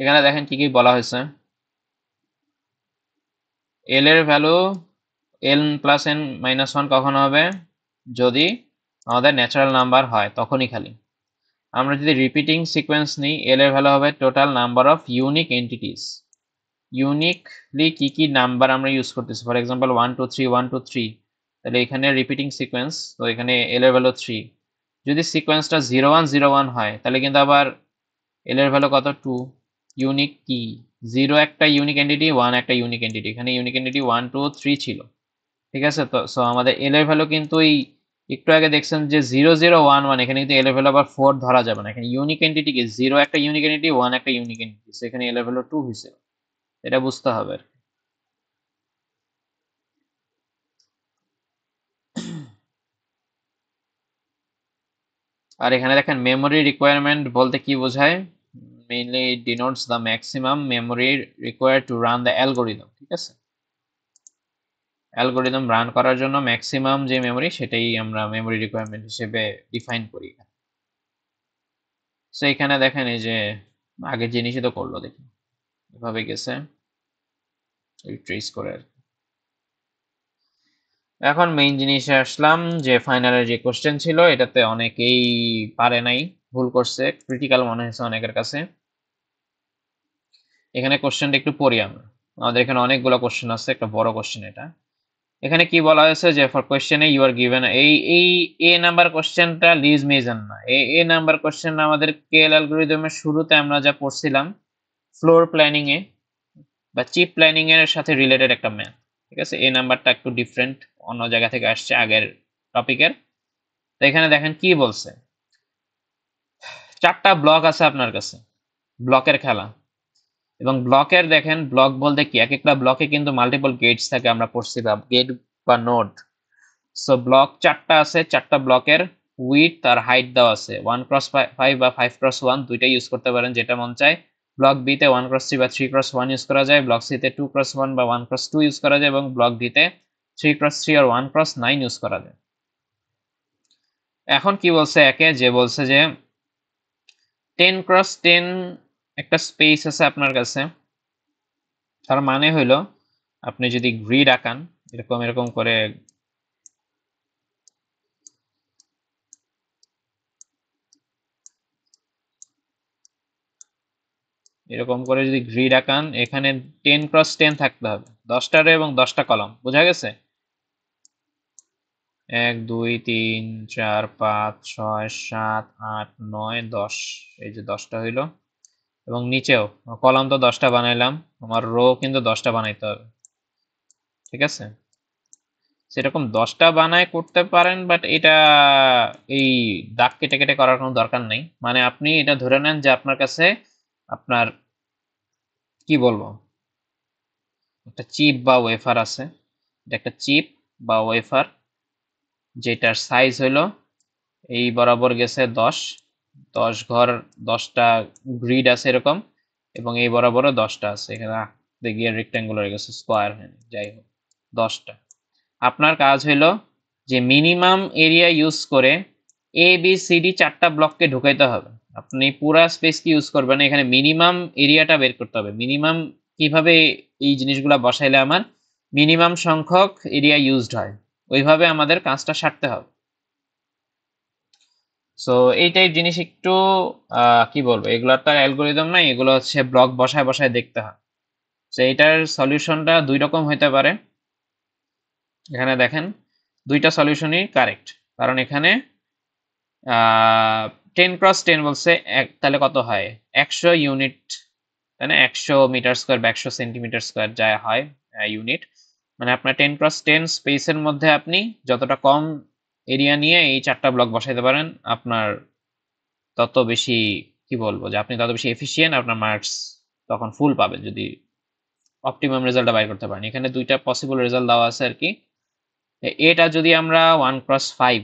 এখানে দেখেন কি কি বলা হয়েছে। এল এর value N plus N minus one কখন হবে? যদি আমাদের ন্যাচারাল নাম্বার হয় তখনই খালি। আমরা যদি রিপিটিং সিকোয়েন্স নিই, এল এর ভ্যালু হবে total number of unique entities. Uniquely কি কি নাম্বার আমরা ইউজ করতেছি, ফর এক্সাম্পল 1 2 3 1 2 3, তাহলে এখানে রিপিটিং সিকোয়েন্স, তো এখানে এল এর ভ্যালু 3। যদি সিকোয়েন্সটা 0 1 0 1 হয় তাহলে কিন্তু আবার এল এর ভ্যালু কত? 2। ইউনিক কি? 0 একটা ইউনিক এন্টিটি, 1 একটা ইউনিক এন্টিটি, এখানে ইউনিক এন্টিটি 1 2 3 ছিল, ঠিক আছে? তো সো আমাদের এল এর ভ্যালু কিন্তু এই একটু আগে দেখছেন যে 0 0 1 1, এখানে কিন্তু এল এর ভ্যালু আবার 4 ধরা যাবে না। এখানে ইউনিক এন্টিটি কি 0 একটা ইউনিক এন্টিটি, 1 একটা ইউনিক এন্টিটি, এখানে এল এর ভ্যালু 2 হয়েছে, এটা বুঝতে হবে। আর এখানে দেখেন মেমোরি রিকোয়ারমেন্ট বলতে কি বোঝায়? Mainly denotes the maximum memory required to run the algorithm, ঠিক আছে? অ্যালগোরিদম রান করার জন্য ম্যাক্সিমাম যে মেমোরি, সেটাই আমরা মেমোরি রিকোয়ারমেন্ট হিসেবে ডিফাইন করি। সো এখানে দেখেন এই যে আগের জিনিসই তো করলো, দেখি এভাবে গেছে ট্রেস করে আর কি। এখন মেইন জিনিসে আসলাম যে ফাইনালের যে কোশ্চেন ছিল, এটাতে অনেকেই পারে নাই, ভুল করছে, ক্রিটিক্যাল মনে হয়েছে অনেকের কাছে। এখানে কোশ্চেনটা একটু পড়ি আমরা, আমাদের এখানে অনেকগুলো কোশ্চেন আছে, একটা বড় কোশ্চেন এটা। এখানে কি বলা হয়েছে যে ফর কোশ্চেনে ইউ আর গিভেন, এই এ নাম্বার কোশ্চেনটা লিজ মেজন না, এ নাম্বার কোশ্চেন আমাদের কেএল অ্যালগরিদমের শুরুতে আমরা যা পড়ছিলাম ফ্লোর প্ল্যানিং এ বা চিপ প্ল্যানিং এর সাথে রিলেটেড একটা ম্যাথ, ঠিক আছে? এই নাম্বারটা একটু ডিফারেন্ট, অন্য জায়গা থেকে আসছে আগের টপিকের। তো এখানে দেখেন কি বলছে, 4টা ব্লক আছে আপনার কাছে, ব্লকের খেলা। এবং ব্লকের দেখেন, ব্লক বলতে কি, এক একটা ব্লকে কিন্তু মাল্টিপল গেটস থাকে, আমরা পড়ছি বা গেট বা নোড। সো ব্লক 4টা আছে, 4টা ব্লকের উইডথ আর হাইট দেওয়া আছে, 1x5 বা 5x1 দুইটাই ইউজ করতে পারেন, যেটা মন চায়। ব্লক বি তে 1x3 বা 3x1 ইউজ করা যায়, ব্লক সি তে 2x1 বা 1x2 ইউজ করা যায়, এবং ব্লক ডি তে 3x3 আর 1x9 ইউজ করা যায়। এখন কি বলছে একে, যে বলছে যে 10x10 একটা স্পেস আছে আপনার কাছে। তার মানে হইলো আপনি যদি গ্রিড আঁকান এরকম এরকম করে, এরকম করে যদি গ্রিড আঁকান, এখানে 10x10 থাকতে হবে, 10টা রে এবং 10টা কলাম, বোঝা গেছে? 1 2 3 4 5 6 7 8 9 10, এই যে 10টা হইলো। এবং নিচেও কলাম তো 10টা বানাইলাম, আমার রো কিন্তু 10টা বানাইতে হবে, ঠিক আছে? সেরকম 10টা বানায় করতে পারেন, বাট এটা এই দাগ কেটে কেটে করার কোনো দরকার নেই। মানে আপনি এটা ধরে নেন যে আপনার কাছে আপনার কি বলবো, একটা চিপ বা ওয়েফার আছে, এটা একটা চিপ বা ওয়েফার, যেটার সাইজ হলো এই বরাবর গেছে 10, 10 ঘর 10টা গ্রিড আছে এরকম, এবং এই বরাবরও 10টা আছে, এখানে আঁকতে গিয়ে রেক্ট্যাঙ্গুলার গেছে, স্কোয়ার হয়নি, যাই হোক 10টা। আপনার কাজ হলো যে মিনিমাম এরিয়া ইউজ করে এ বি সি ডি 4টা ব্লককে ঢুকাইতে হবে। আপনি পুরা স্পেস কি ইউজ করবেন, এখানে মিনিমাম এরিয়াটা বের করতে হবে। মিনিমাম কিভাবে এই জিনিসগুলা বসাইলে আমার মিনিমাম সংখ্যক এরিয়া ইউজড হয়, ওইভাবে আমাদের কাজটা সারতে হবে। সো এই টাইপ জিনিস একটু কি বলবো, এগুলোর তো অ্যালগোরিদম নাই, এগুলো হচ্ছে ব্লক বসায় বসায় দেখতে হয়। তো এটার সলিউশনটা দুই রকম হইতে পারে। এখানে দেখেন দুইটা সলিউশনই কারেক্ট, কারণ এখানে 10x10 বলছে, তাহলে কত হয় 100 ইউনিট, তাই না? 100 মিটার স্কোয়ার বা 100 সেন্টিমিটার স্কোয়ার যা হয় ইউনিট। মানে আপনার 10x10 স্পেসের মধ্যে আপনি যতটা কম এরিয়া নিয়ে এই 4টা ব্লক বসাইতে পারেন, আপনার তত বেশি কি বলবো, যে আপনি তত বেশি এফিসিয়েন্ট, আপনার মার্কস তখন ফুল পাবেন যদি অপটিমাম রেজাল্টটা বাইর করতে পারেন। এখানে দুইটা পসিবল রেজাল্ট দেওয়া আছে আর কি। এটা যদি আমরা 1x5,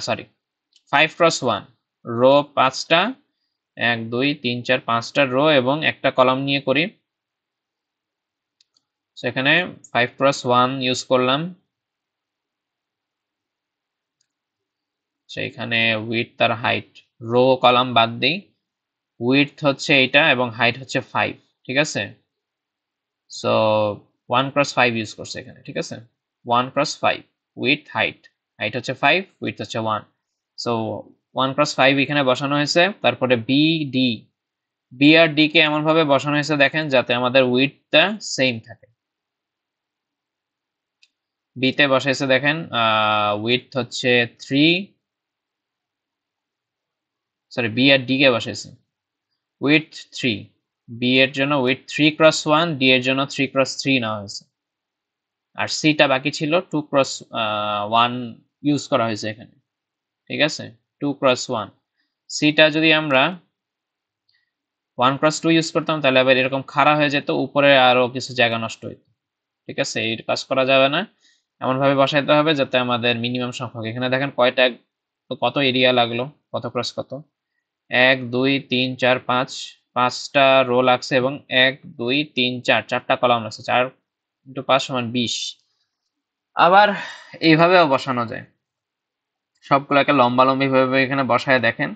সরি 5x1 রো 5টা, 1 2 3 4 5টা রো এবং একটা কলাম নিয়ে করি, সেখানে 5x1 ইউজ করলাম, সেইখানে উইডথ আর হাইট, রো কলাম বাদ দিই, উইডথ হচ্ছে এইটা এবং হাইট হচ্ছে 5, ঠিক আছে? সো 1x5 ইউজ করছে এখানে, ঠিক আছে? 1x5 উইথ হাইট, হাইট হচ্ছে 5, উইথ হচ্ছে 1। সো 1x5 এখানে বসানো হয়েছে। তারপরে বি ডি, বি আর ডি কে এমন ভাবে বসানো হয়েছে দেখেন যাতে আমাদের উইথটা সেম থাকে। বি তে বসাইছে দেখেন উইথ হচ্ছে 3, সরি বি আর ডি কে বসাইছে উইথ 3, বি এর জন্য উইথ 3x1, ডি এর জন্য 3x3 নেওয়া হয়েছে। আর সিটা বাকি ছিল 2x1 ইউজ করা হয়েছে এখানে, ঠিক আছে? 2x1, সিটা যদি আমরা 1x2 ইউজ করতাম তাহলে আবার এরকম খাড়া হয়ে যেত, উপরে আরো কিছু জায়গা নষ্ট হইত, ঠিক আছে? এই কাজ করা যাবে না। এমন ভাবে বসাইতে হবে যাতে আমাদের মিনিমাম সংখ্যক, এখানে দেখেন কয়টা, কত এরিয়া লাগলো, কত ক্রস কত, 1 2 3 4 5, 5টা রো লাগছে এবং 1 2 3 4, 4টা কলাম লাগছে। 4 × 5 = 20। আবার এইভাবেও বসানো যায়, সবগুলোকে লম্বালম্বি ভাবে এখানে বসায় দেখেন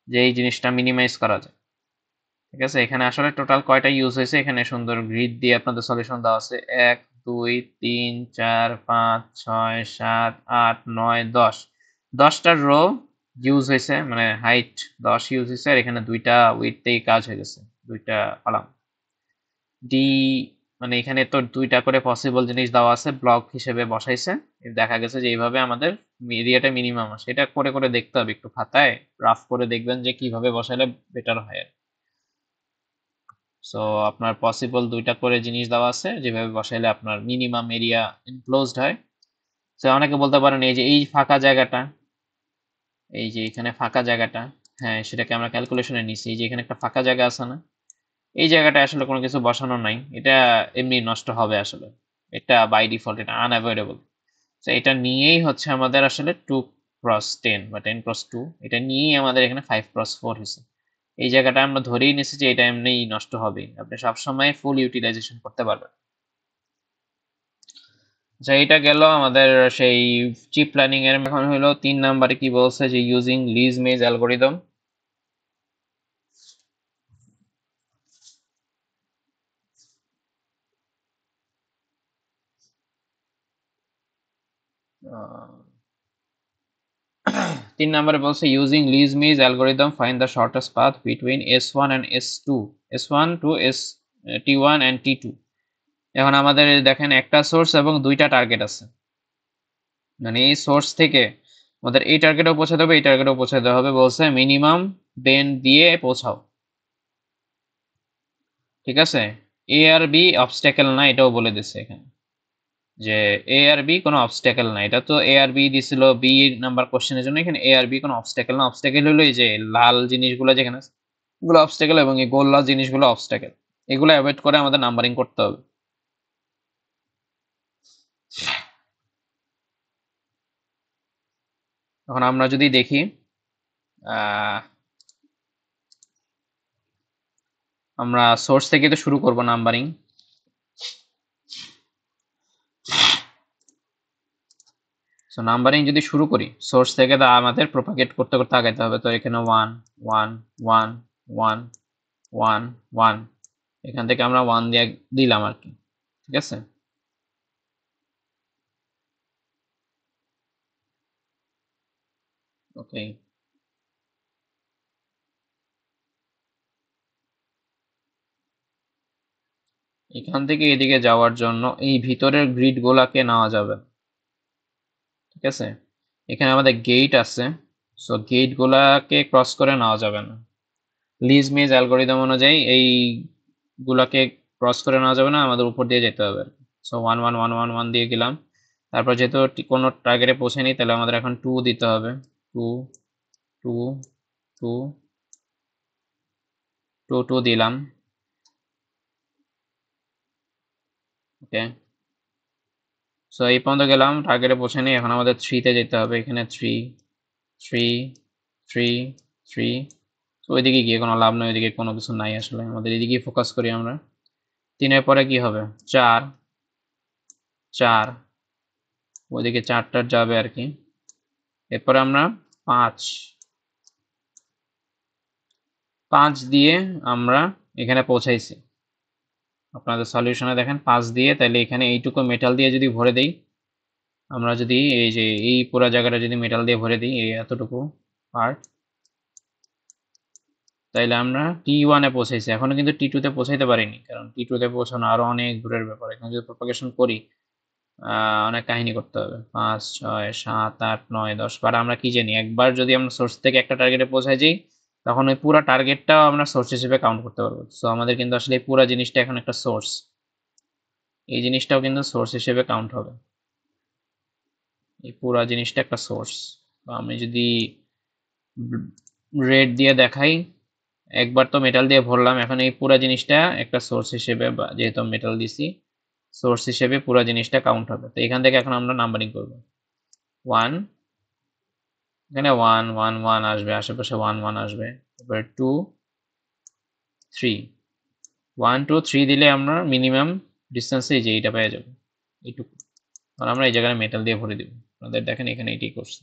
যে এই জিনিসটা মিনিমাইজ করা যায়, ঠিক আছে? এখানে আসলে টোটাল কয়টা ইউজ হয়েছে এখানে সুন্দর গ্রিড দিয়ে আপনাদের সলিউশন দেওয়া আছে। 1 2 3 4 5 6 7 8 9 10, 10টা রো ইউজ হয়েছে, মানে হাইট 10 ইউজ হয়েছে। আর এখানে দুইটা উইডথেই কাজ হয়ে গেছে, দুইটা কলাম। ডি মানে এখানে তো দুইটা করে পসিবল জিনিস দেওয়া আছে, ব্লক হিসেবে বসাইছে। দেখা গেছে যে এইভাবে আমাদের এরিয়াটা মিনিমাম আসে। এটা করে করে দেখতে হবে, একটু খাতায় রাফ করে দেখবেন যে কিভাবে বসাইলে বেটার হয়। সো আপনার পসিবল দুইটা করে জিনিস দেওয়া আছে, যেভাবে বসাইলে আপনার মিনিমাম এরিয়া এনক্লোজড হয়। সো অনেকে বলতে পারেন এই যে এই ফাঁকা জায়গাটা, এই যে এখানে ফাঁকা জায়গাটা, হ্যাঁ সেটাকে আমরা ক্যালকুলেশনে নিছি। এই যে এখানে একটা ফাঁকা জায়গা আছে না, এই জায়গাটা আসলে কোনো কিছু বসানো নাই, এটা এমনি নষ্ট হবে আসলে, এটা বাই ডিফল্ট এটা আনঅ্যাভয়েডেবল। তো এটা নিয়েই হচ্ছে আমাদের আসলে 2x10 বা 10x2, এটা নিয়েই আমাদের এখানে 5x4 হয়েছে। এই জায়গাটা আমরা ধরেই নিছি যে এটা এমনিই নষ্ট হবে, আপনি সবসময় ফুল ইউটিলাইজেশন করতে পারবেন। আচ্ছা এটা গেল আমাদের সেই চিপ প্ল্যানিং এর। এখন হলো 3 নাম্বারে কি বলছে যে ইউজিং লিজ মেজ অ্যালগরিদম। তিন নম্বরে বলছে using Lee's maze algorithm find the shortest path between S1 and S2, S1 to T1 and T2। এখন আমাদের দেখেন একটা সোর্স এবং দুইটা টার্গেট আছে, মানে এই সোর্স থেকে আমাদের এই টার্গেটেও পৌঁছাতে হবে, এই টার্গেটেও পৌঁছাতে হবে। বলছে মিনিমাম দেন দিয়ে পৌঁছাও, ঠিক আছে? এ আর বি অবস্ট্যাকেল না, এটাও বলে দিচ্ছে এখানে যে এ আর বি কোনো অবস্ট্যাকেল না। এটা তো এ আর বি দিছিল বি নাম্বার কোশ্চেনের জন্য, এখানে এ আর বি কোনো অবস্ট্যাকেল না। অবস্ট্যাকেল হলো এই যে লাল জিনিসগুলো যেখানে আছে, এগুলো অবস্ট্যাকেল, এবং এই গোল্লা জিনিসগুলো অবস্ট্যাকেল। এগুলো অ্যাভয়েড করে আমাদের নাম্বারিং করতে হবে। এখন আমরা যদি দেখি আমরা সোর্স থেকে তো শুরু করব নাম্বারিং। সো নাম্বারিং যদি শুরু করি সোর্স থেকে, তা আমাদের প্রপাগেট করতে করতে আগাইতে হবে। তো এখানে 1 1 1 1 1 1, এখান থেকে আমরা 1 দিয়ে দিলাম আর কি, ঠিক আছে? ওকে, এখান থেকে এদিকে যাওয়ার জন্য এই ভিতরের গ্রিড গুলাকে নেওয়া যাবে, ঠিক আছে? এখানে আমাদের গেট আছে, সো গেট গুলাকে ক্রস করে নেওয়া যাবে না। লিজ মেজ অ্যালগরিদম অনুযায়ী এই গুলাকে ক্রস করে নেওয়া যাবে না, আমাদের উপর দিয়ে যেতে হবে। সো 1 1 1 1 1 দিয়ে গেলাম। তারপর যেহেতু কোনো টার্গেটে পৌঁছেনি, তাহলে আমাদের এখন 2 দিতে হবে। 2 2 2 2 2 দিলাম, ওকে। সো এই পর্যন্ত গেলাম, টার্গেটে পৌঁছেনি। এখন আমাদের 3 তে যেতে হবে। এখানে 3 3 3 3। তো ওইদিকে গিয়ে কোনো লাভ নয়, ওইদিকে কোনো কিছু নাই আসলে, আমাদের এদিকেই ফোকাস করি আমরা। 3-এর পরে কি হবে? 4 4, ওইদিকে 4টা যাবে আর কি। এরপরে আমরা 5 5 দিয়ে আমরা এখানে পৌঁছাইছি। আপনাদের সলিউশনে দেখেন 5 দিয়ে, তাহলে এখানে এইটুকু মেটাল দিয়ে যদি ভরে দেই, আমরা যদি এই যে এই পুরো জায়গাটা যদি মেটাল দিয়ে ভরে দিই, এই এতটুকু পার্ট, তাইলে আমরা T1 এ পৌঁছাইছি। এখনো কিন্তু T2 তে পৌঁছাইতে পারিনি, কারণ T2 তে পৌঁছানো আরো অনেক দূরের ব্যাপার। এখানে যদি প্রপাগেশন করি অনেক কাহিনী করতে হবে। 5 6 7 8 9 10 12। আমরা কি জানি, একবার যদি আমরা সোর্স থেকে একটা টার্গেটে পৌঁছাই যাই, তখন ওই পুরো টার্গেটটাও আমরা সোর্স হিসেবে কাউন্ট করতে পারবো। সো আমাদের কিন্তু আসলে এই পুরো জিনিসটা এখন একটা সোর্স, এই জিনিসটাও কিন্তু সোর্স হিসেবে কাউন্ট হবে। এই পুরো জিনিসটা একটা সোর্স। তো আমি যদি রেড দিয়ে দেখাই, একবার তো মেটাল দিয়ে ভরলাম, এখন এই পুরো জিনিসটা একটা সোর্স হিসেবে, যেহেতু মেটাল দিছি, সোর্স হিসেবে পুরো জিনিসটা কাউন্ট হবে। তো এখান থেকে এখন আমরা নাম্বারিং করব। 1, এখানে 1 1 1 আসবে, আশেপাশে 1 1 আসবে, তারপরে 2 3, 1 2 3 দিলে আমরা মিনিমাম ডিস্টেন্সে যে এইটা পেয়ে যাব, এইটুকু। আর আমরা এই জায়গায় মেটাল দিয়ে ভরে দিব। আপনাদের দেখেন এখানে এটাই করছে।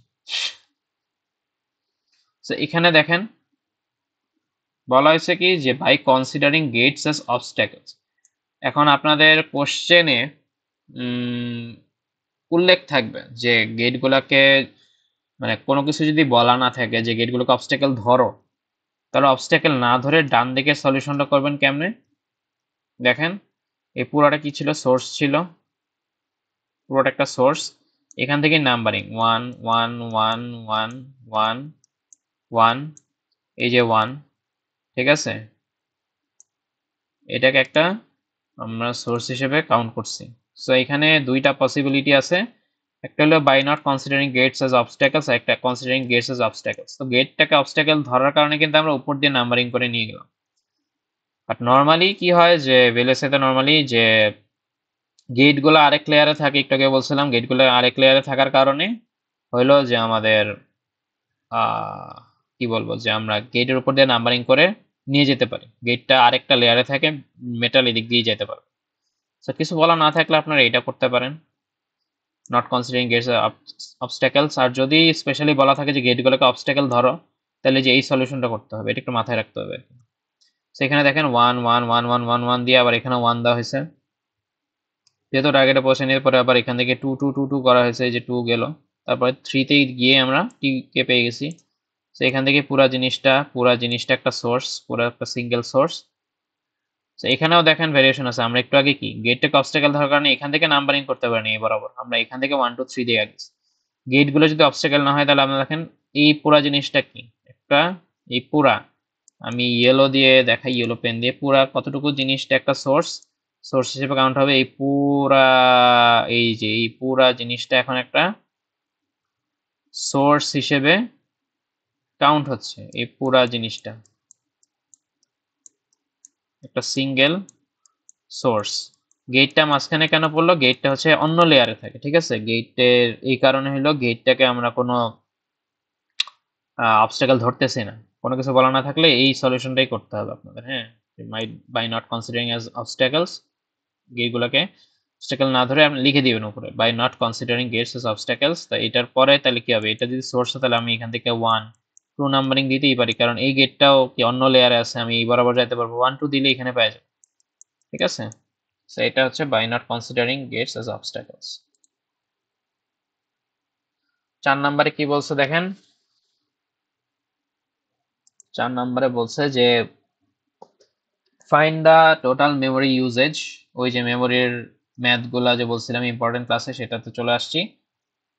তো এখানে দেখেন বলা হয়েছে কি, যে by considering gates as obstacles. এখন আপনাদের কোশ্চেনে উল্লেখ থাকবে যে গেটগুলোকে, মানে কোনো কিছু যদি বলা না থাকে যে গেটগুলোকে অবস্ট্যাকল ধরো, তাহলে অবস্ট্যাকল না ধরে ডান দিকে সলিউশনটা করবেন কেমনে? দেখেন এই পুরোটা কি ছিল, সোর্স ছিল, পুরোটা একটা সোর্স। এখান থেকে নাম্বারিং 1 1 1 1 1 1, এই যে 1, ঠিক আছে, এটাকে একটা আমরা সোর্স হিসেবে কাউন্ট করছি। সো এখানে দুইটা পসিবিলিটি আছে, একটা হলো by not considering gates as obstacles, একটা কনসিডারিং গেটস অ্যাজ অবস্ট্যাকলস। তো গেটটাকে অবস্ট্যাকল ধরার কারণে কিন্তু আমরা উপর দিয়ে নাম্বারিং করে নিয়ে গেলাম। বাট নর্মালি কি হয়, যে ভেলেসেতে নর্মালি যে গেটগুলো আরেক লেয়ারে থাকে, একটু আগে বলছিলাম গেটগুলো আরেক লেয়ারে থাকার কারণে হইলো যে আমাদের কি বলবো, যে আমরা গেটের উপর দিয়ে নাম্বারিং করে নিয়ে যেতে পারি, গেটটা আরেকটা লেয়ারে থাকে, মেটাল এদিক দিয়ে যেতে পারে। সো কিছু বলা না থাকলে আপনারা এটা করতে পারেন, নট কনসিডারিং গেটস অবস্ট্যাকলস। আর যদি স্পেশালি বলা থাকে যে গেটগুলোকে অবস্ট্যাকল ধরো, তাহলে যে এই সলিউশনটা করতে হবে, এটা একটু মাথায় রাখতে হবে। সেখানে দেখেন 1 1 1 1 1 1 দিয়ে আবার এখানে 1 দেওয়া হয়েছে, যেহেতু টার্গেটে পৌঁছে নেওয়ার পরে আবার এখান থেকে 2 2 2 2 করা হয়েছে, এই যে 2 গেল, তারপরে 3 তে গিয়ে আমরা টি কে পেয়ে গেছি। তো এখান থেকে পুরা জিনিসটা একটা সোর্স, পুরো একটা সিঙ্গেল সোর্স। তো এখানেও দেখেন ভেরিয়েশন আছে, আমরা একটু আগে কি গেটটাকে অবস্ট্যাকল ধরার কারণে এখান থেকে নাম্বারিং করতে পারিনি এই বরাবর, আমরা এখান থেকে 1 2 3 দিয়ে গেছি। গেটগুলো যদি অবস্ট্যাকল না হয়, তাহলে আপনারা দেখেন এই পুরা জিনিসটা কি একটা, এই পুরা, আমি ইয়েলো দিয়ে দেখাই, ইয়েলো পেন দিয়ে, পুরা কতটুকু জিনিসটা একটা সোর্স, সোর্স হিসেবে কাউন্ট হবে। এই পুরা, এই যে এই পুরা জিনিসটা এখন একটা সোর্স হিসেবে কাউন্ট হচ্ছে, এই পুরা জিনিসটা একটা সিঙ্গেল সোর্স। গেটটা মাঝখানে কেন পড়লো? গেটটা হচ্ছে অন্য লেয়ারে থাকে, ঠিক আছে। গেটের এই কারণে হলো গেটটাকে আমরা কোনো অবস্টাকল ধরতেছি না। কোনো কিছু বলা না থাকলে এই সলিউশনটাই করতে হবে আপনাদের, হ্যাঁ। By not considering as obstacles, গেটগুলোকে অবস্টাকল না ধরে আপনি লিখে দিবেন উপরে, by not considering gates as obstacles. তো এটার পরে তাহলে কি হবে, এটা যদি সোর্স হয় তাহলে আমি এখান থেকে 1 2 নাম্বারিং দিতেই পারি, কারণ এই গেটটাও কি অন্য লেয়ারে আছে, আমি এই বরাবর যাইতে পারবো, 1 2 দিলে এখানে পেয়ে যাবো, ঠিক আছে। সো এটা হচ্ছে by not considering gates as obstacles. 4 নম্বরে কি বলছে দেখেন, 4 নম্বরে বলছে যে find the total memory usage. ওই যে মেমোরির ম্যাথগুলা যে বলছিলাম ইম্পর্টেন্ট ক্লাসে, সেটাতে চলে আসছি।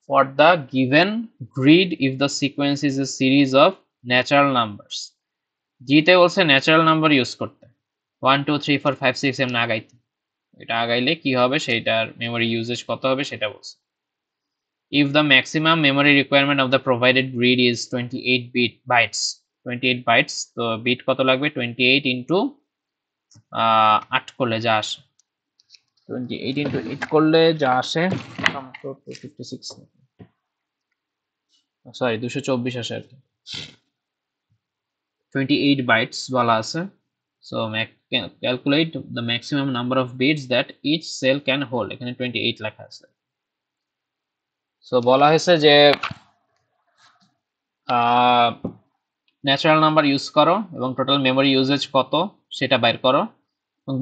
For the given grid if the sequence is a series of natural numbers. জিতে বলছে ন্যাচারাল নাম্বার ইউজ করতে, 1 2 3 4 5 6 এমন আগাইতে। এটা আগাইলে কি হবে, সেইটার মেমোরি ইউজেজ কত হবে সেটা বলছে। If the maximum memory requirement of the provided grid is 28 bytes, 28 bytes, তো বিট কত লাগবে, 28 ইন্টু 8 করলে যা আসে, 28 ইন্টু 8 করলে যা আসে, সরি 224 আসে আর কি, 28 bytes বলা আছে। So calculate the maximum number of bits that each cell can hold, এখানে 28 লেখা আছে। সো বলা হয়েছে যে ন্যাচারাল নাম্বার ইউজ করো এবং টোটাল মেমোরি ইউজেজ কত সেটা বাইর করো,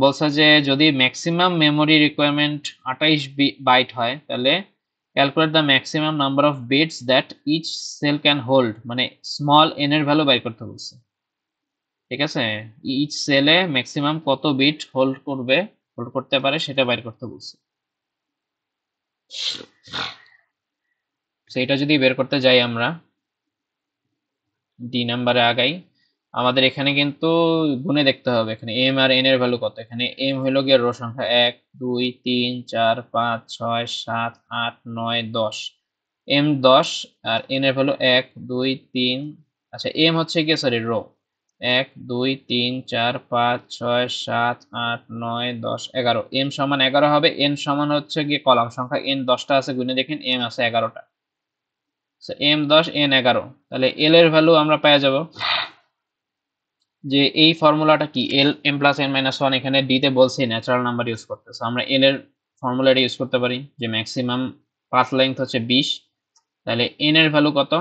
বলছে যে যদি ম্যাক্সিমাম মেমোরি রিকোয়ারমেন্ট 28 বাইট হয় তাহলে calculate the maximum number of bits that each cell can hold, মানে স্মল এন এর ভ্যালু বাই করতে বলছে। ঠিক আছে, ইচ সেলে ম্যাক্সিমাম কত বিট হোল্ড করতে পারে সেটা বাইর করতে বলছে। সেটা যদি বের করতে যাই আমরা ডি নাম্বারে আগাই, আমাদের এখানে কিন্তু গুণে দেখতে হবে এখানে এম আর এন এর ভ্যালু কত। এখানে এম হলো গিয়ে রো সংখ্যা 1 2 3 4 5 6 7 8 9 10, এম 10 আর এন এর ভ্যালু 1 2 3, আচ্ছা এম হচ্ছে গিয়ে সরি রো 1 2 3 4 5 6 7 8 9 10 11, এম সমান 11 হবে। এন সমান হচ্ছে গিয়ে কলাম সংখ্যা এন 10টা আছে, গুণে দেখেন এম আছে 11টা, এম 10 এন 11, তাহলে এল এর ভ্যালু আমরা পেয়ে যাব যে এই ফর্মুলাটা কি L M plus N minus one, এখানে ডি তে বলছি ন্যাচারাল নাম্বার ইউজ করতে, সো আমরা এল এর ফর্মুলাটা ইউজ করতে পারি যে ম্যাক্সিমাম পাথ লেংথ হচ্ছে 20, তাহলে এন এর ভ্যালু কত,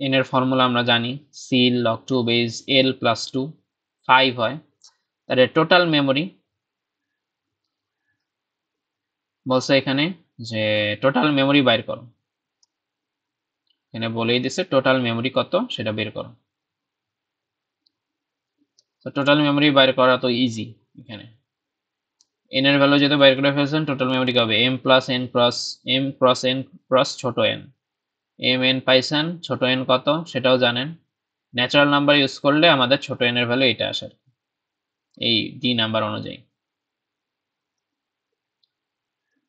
এন এর ফর্মুলা আমরা জানি সি লগ 2 বেজ এল প্লাস 2 5 হয়। তাহলে টোটাল মেমোরি বলছে এখানে যে টোটাল মেমোরি বাইর করো, এখানে বলেই দিছে টোটাল মেমোরি কত সেটা বের করো। তো টোটাল মেমোরি বাইর করা তো ইজি, এখানে এন এর ভ্যালু যেহেতু বাইর করে ফেলছেন টোটাল মেমোরি হবে M plus N cross M cross N cross ছোট এন, এম এন পাইছেন, ছোট এন কত সেটাও জানেন, ন্যাচারাল নাম্বার ইউজ করলে আমাদের ছোট এন এর ভ্যালু এটা আসে এই ডি নাম্বার অনুযায়ী।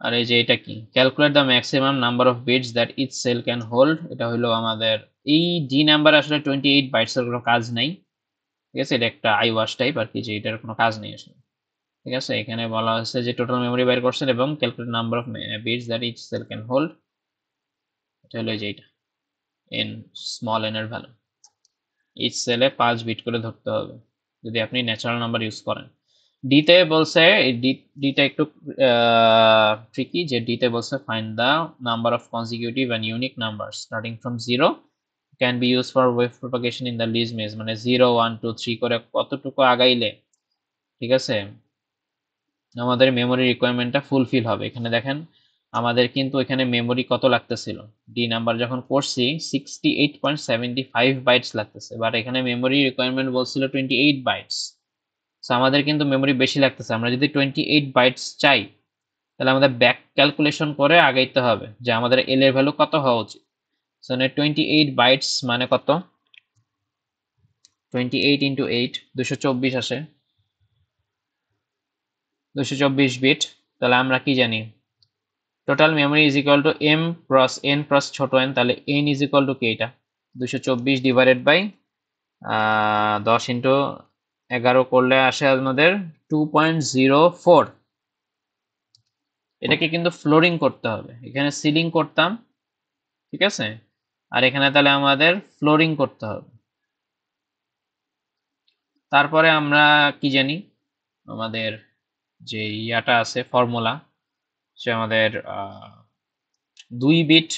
আর এই যে এটা কি calculate the maximum number of bits that each cell can hold, এটা হলো আমাদের এই ডি নাম্বার আসলে 28 বাইটস এর কোনো কাজ নাই, ঠিক আছে, এটা একটা আই ওয়াশ টাইপ আর কি, যে এটার কোনো কাজ নেই আসলে। ঠিক আছে, এখানে বলা হচ্ছে যে টোটাল মেমোরি বের করছেন এবং calculate number of bits that each cell can hold, এটা হলো যে এটা এন স্মল এন এর ভ্যালু ইচ সেলে 5 বিট করে ধরতে হবে যদি আপনি ন্যাচারাল নাম্বার ইউজ করেন। ডিতে বলছে ডিটা একটু ট্রিকি, যে ডিতে বলছে find the number of consecutive and unique number starting from 0 can be use for wave propagation in the list maze, মানে 0 1 2 3 করে কতটুকু আগাইলে ঠিক আছে আমাদের মেমোরি রিকোয়ারমেন্টটা ফুলফিল হবে। এখানে দেখেন আমাদের কিন্তু এখানে মেমোরি কত লাগতেছিল, ডি নাম্বার যখন করছি 68.75 বাইটস লাগতেছে, বাট এখানে মেমোরি রিকোয়ারমেন্ট বলছিল 28 বাইটস, সো আমাদের কিন্তু মেমোরি বেশি লাগতেছে। আমরা যদি 28 বাইটস চাই তাহলে আমাদের ব্যাক ক্যালকুলেশন করে আগাইতে হবে যে আমাদের এল এর ভ্যালু কত হওয়া উচিত। সো 28 বাইটস মানে কত, 28 ইন্টু 8 224 আসে, 224 বিট। তাহলে আমরা কি জানি total memory is equal to M cross N cross ছোট এন, তাহলে এন ইজ ইকুয়াল টু কি, এটা 224 ডিভাইডেড বাই 10 ইন্টু 11 করলে আসে আমাদের 2.04। এটাকে কিন্তু ফ্লোরিং করতে হবে, এখানে সিলিং করতাম ঠিক আছে, আর এখানে তাহলে আমাদের ফ্লোরিং করতে হবে। তারপরে আমরা কি জানি আমাদের যে ইয়াটা আছে ফর্মুলা, সে আমাদের 2 বিট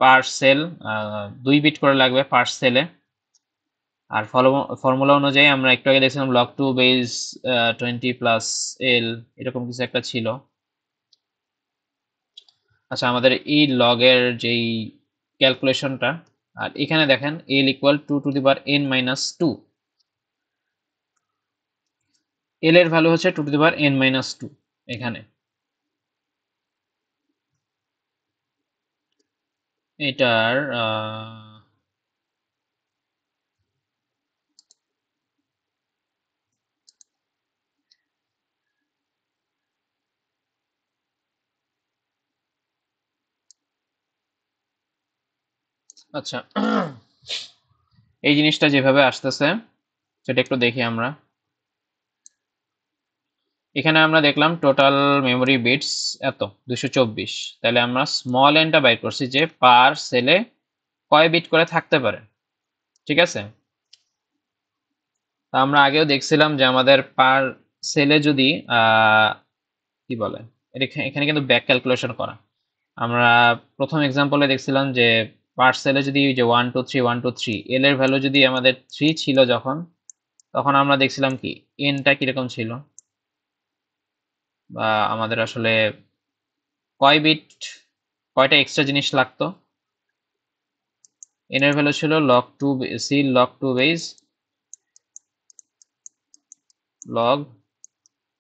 পার সেল, 2 বিট করে লাগবে পার সেলে। আর ফর্মুলা অনুযায়ী আমরা একটু আগে দেখছিলাম লগ 2 বেজ 20 প্লাস এল, এরকম কিছু একটা ছিল। আচ্ছা আমাদের এই লগের যেই ক্যালকুলেশনটা, আর এখানে দেখেন L equal 2 to the power N minus 2, L এর ভ্যালু হচ্ছে 2 to the power N minus 2 এখানে। এটার আচ্ছা এই জিনিসটা যেভাবে আসতেছে সেটা একটু দেখি আমরা। এখানে আমরা দেখলাম টোটাল মেমোরি বিটস এত 224, তাহলে আমরা স্মল এনটা বাইর করছি যে পার সেলে কয় বিট করে থাকতে পারে, ঠিক আছে। তা আমরা আগেও দেখছিলাম যে আমাদের পার সেলে যদি কি বলে এখানে কিন্তু ব্যাক ক্যালকুলেশন করা, আমরা প্রথম এক্সাম্পলে দেখছিলাম যে পার সেলে যদি যে 1 2 3 1 2 3 এল এর ভ্যালু যদি আমাদের 3 ছিল যখন, তখন আমরা দেখছিলাম কি এনটা কিরকম ছিল, বা আমাদের আসলে কয় বিট কয়টা এক্সট্রা জিনিস লাগতো। এন এর ভ্যালু ছিল log 2 c log 2 base log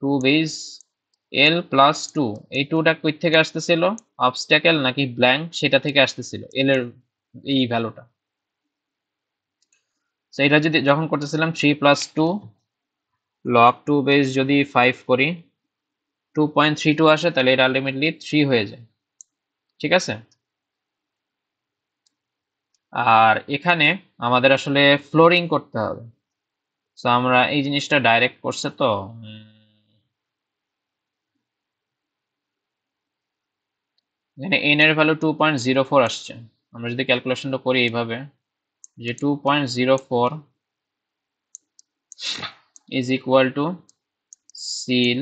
2 base l plus 2। এই 2টা কই থেকে আসতেছিল, অবস্ট্যাকেল নাকি ব্ল্যাঙ্ক সেটা থেকে আসতেছিল l এর এই ভ্যালুটা। সো এটা যদি যখন করতেছিলাম 3 প্লাস 2 log 2 বেস যদি 5 করি 2.32 আসে, তাহলে এটা আলটিমেটলি 3 হয়ে যায়। ঠিক আছে, আর এখানে আমাদের আসলে ফ্লোরিং করতে হবে। সো আমরা এই জিনিসটা ডাইরেক্ট করছে তো এখানে n এর ভ্যালু 2.04 আসছে। আমরা যদি ক্যালকুলেশনটা করি এইভাবে যে 2.04 is equal two seal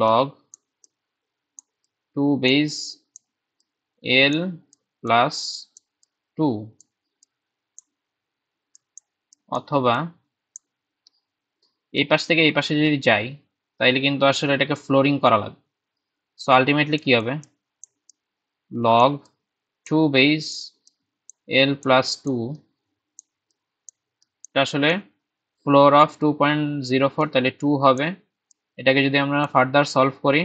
log 2 base l plus 2, অথবা এই পাশ থেকে এই পাশে যদি যাই তাইলে কিন্তু আসলে এটাকে ফ্লোরিং করা লাগবে। সো আলটিমেটলি কি হবে, log 2 বেস l প্লাস 2, এটা আসলে ফ্লোর অফ 2.04, তাহলে 2 হবে। এটাকে যদি আমরা ফার্দার সলভ করি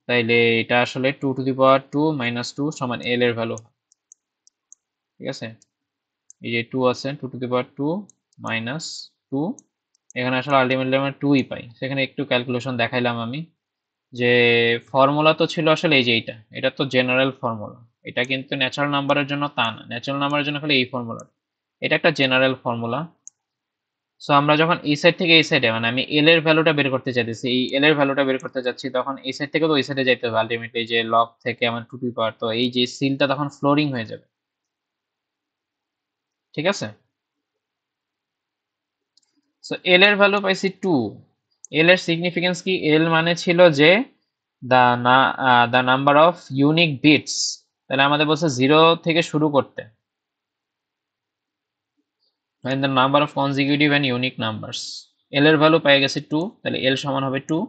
তাইলে এটা আসলে 2 টু দি পাওয়ার 2 মাইনাস 2 সমান l এর ভ্যালু। ঠিক আছে, এই যে 2 আছে 2 টু দি পাওয়ার 2 মাইনাস 2, এখানে আসলে আলটিমেটলি আমরা 2ই পাই। সেখানে একটু ক্যালকুলেশন দেখাইলাম আমি, যে ফর্মুলা তো ছিল আসলে এই যে এটা তো জেনারেল ফর্মুলা, এটা কিন্তু ন্যাচারাল নাম্বারের জন্য তা না, ন্যাচারাল নাম্বারের জন্য খালি এই ফর্মুলা, এটা একটা জেনারেল ফর্মুলা। সো আমরা যখন এই সাইড থেকে এই সাইডে মানে আমি এল এর ভ্যালুটা বের করতে চাইতেছি, এই এল এর ভ্যালুটা বের করতে যাচ্ছি, তখন এই সাইড থেকে তো ওই সাইডে যাইতে হবে আলটিমেটলি, যে লগ থেকে আমার টু টু পাওয়ার, তো এই যে সিলটা তখন ফ্লোরিং হয়ে যাবে। ঠিক আছে, সো এল এর ভ্যালু পাইছি 2। এল এর সিগনিফিকেন্স কি, এল মানে ছিল যে দা না the number of unique bits, তাহলে আমাদের বলছে 0 থেকে শুরু করতে, মানে the number of consecutive and unique numbers. L এর ভ্যালু পেয়ে গেছে 2, তাহলে এল সমান হবে 2।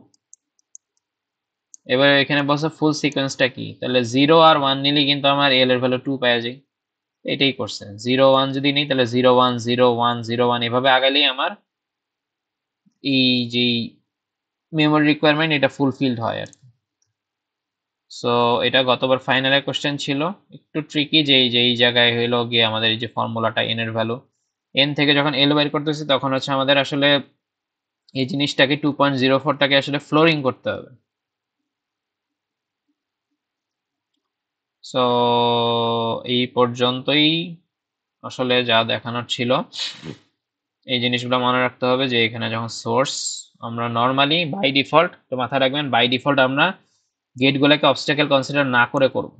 এবার এখানে বলছে ফুল সিকোয়েন্সটা কি, তাহলে 0 আর 1 নিলেই কিন্তু আমার এল এর ভ্যালু 2 পেয়ে যায়। এটাই করছে, 0 1 যদি নিই তাহলে 0 1 0 1 0 1 এভাবে আগালেই আমার এই যে মেমোরি রিকোয়ারমেন্ট এটা ফুলফিলড হয় আর কি। সো এটা গতবার ফাইনালের কোশ্চেন ছিল, একটু ট্রিকি, যে এই জায়গায় হইলো গিয়ে আমাদের এই যে ফর্মুলাটা এন এর ভ্যালু, এন থেকে যখন এল বের করতেছি তখন হচ্ছে আমাদের আসলে এই জিনিসটাকে 2.04টাকে আসলে ফ্লোরিং করতে হবে। সো এই পর্যন্তই আসলে যা দেখানোর ছিল। এই জিনিসগুলো মনে রাখতে হবে যে এখানে যখন সোর্স, আমরা নর্মালি বাই ডিফল্ট, তো মাথায় রাখবেন বাই ডিফল্ট আমরা গেটগুলোকে অবস্টাকেল কনসিডার না করে করব,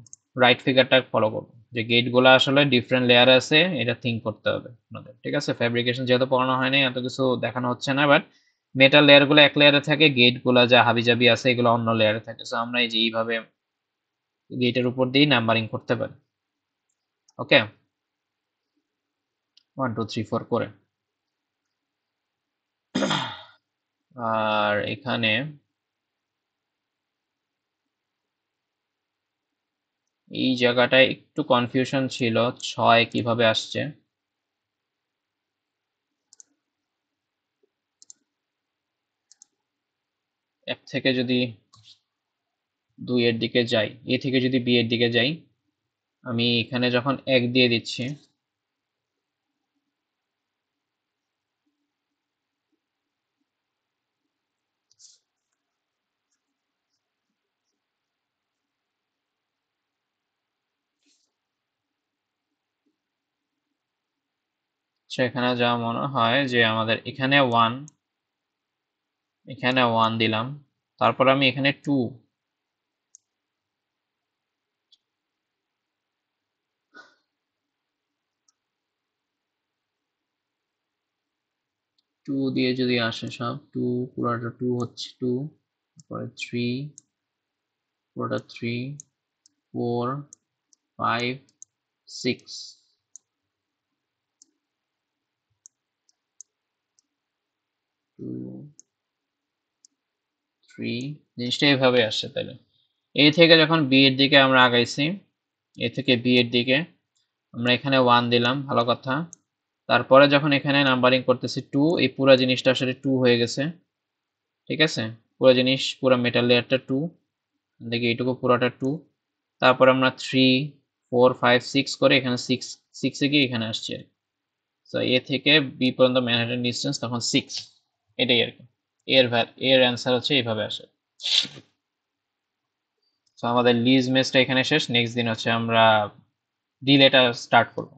রাইট ফিগারটা ফলো করব, যে গেটগুলো আসলে ডিফারেন্ট লেয়ারে আছে এটা থিঙ্ক করতে হবে আপনাদের। ঠিক আছে, ফ্যাব্রিকেশন যেহেতু পড়ানো হয়নি এত কিছু দেখানো হচ্ছে না, বাট মেটাল লেয়ারগুলো এক লেয়ারে থাকে, গেটগুলো যা হাবিজাবি আছে এগুলো অন্য লেয়ারে থাকে। সো আমরা এই যে এইভাবে গেটের উপর দিয়েই নাম্বারিং করতে পারি। ওকে, 1 2 3 4 করে। আর এখানে এই জায়গাটায় একটু কনফিউশন ছিল, 6 কিভাবে আসছে। এক থেকে যদি 2 এর দিকে যাই, এ থেকে যদি বি এর দিকে যাই, আমি এখানে যখন 1 দিয়ে দিচ্ছি, সেখানে যা মনে হয় যে আমাদের এখানে 1, এখানে 1 দিলাম, তারপর আমি এখানে 2, দিয়ে যদি আসে সব 2, পুরোটা 2 হচ্ছে 2, তারপরে 3, পুরোটা 3, 4, 5, 6, 3 জিনিসটা এইভাবে আসছে। তাহলে এ থেকে যখন বি এর দিকে আমরা আগাইছি, এ থেকে বি এর দিকে আমরা এখানে 1 দিলাম, ভালো কথা। তারপরে যখন এখানে নাম্বারিং করতেছি 2, এই পুরো জিনিসটা আসলে 2 হয়ে গেছে, ঠিক আছে। পুরো জিনিস, পুরো মেটাল লেয়ারটা 2, দেখি এইটুকু পুরোটা 2। তারপর আমরা 3 4 5 6 করে এখানে 6 এ গিয়ে এখানে আসছে। সো এ থেকে বি পর্যন্ত ম্যানহাটন ডিস্টেন্স তখন 6, এটাই আর কি। এর অ্যান্সার হচ্ছে এইভাবে আসে। সো আমাদের লিজ মেসটা এখানে শেষ। নেক্সট দিন হচ্ছে আমরা ডিলেটা স্টার্ট করবো।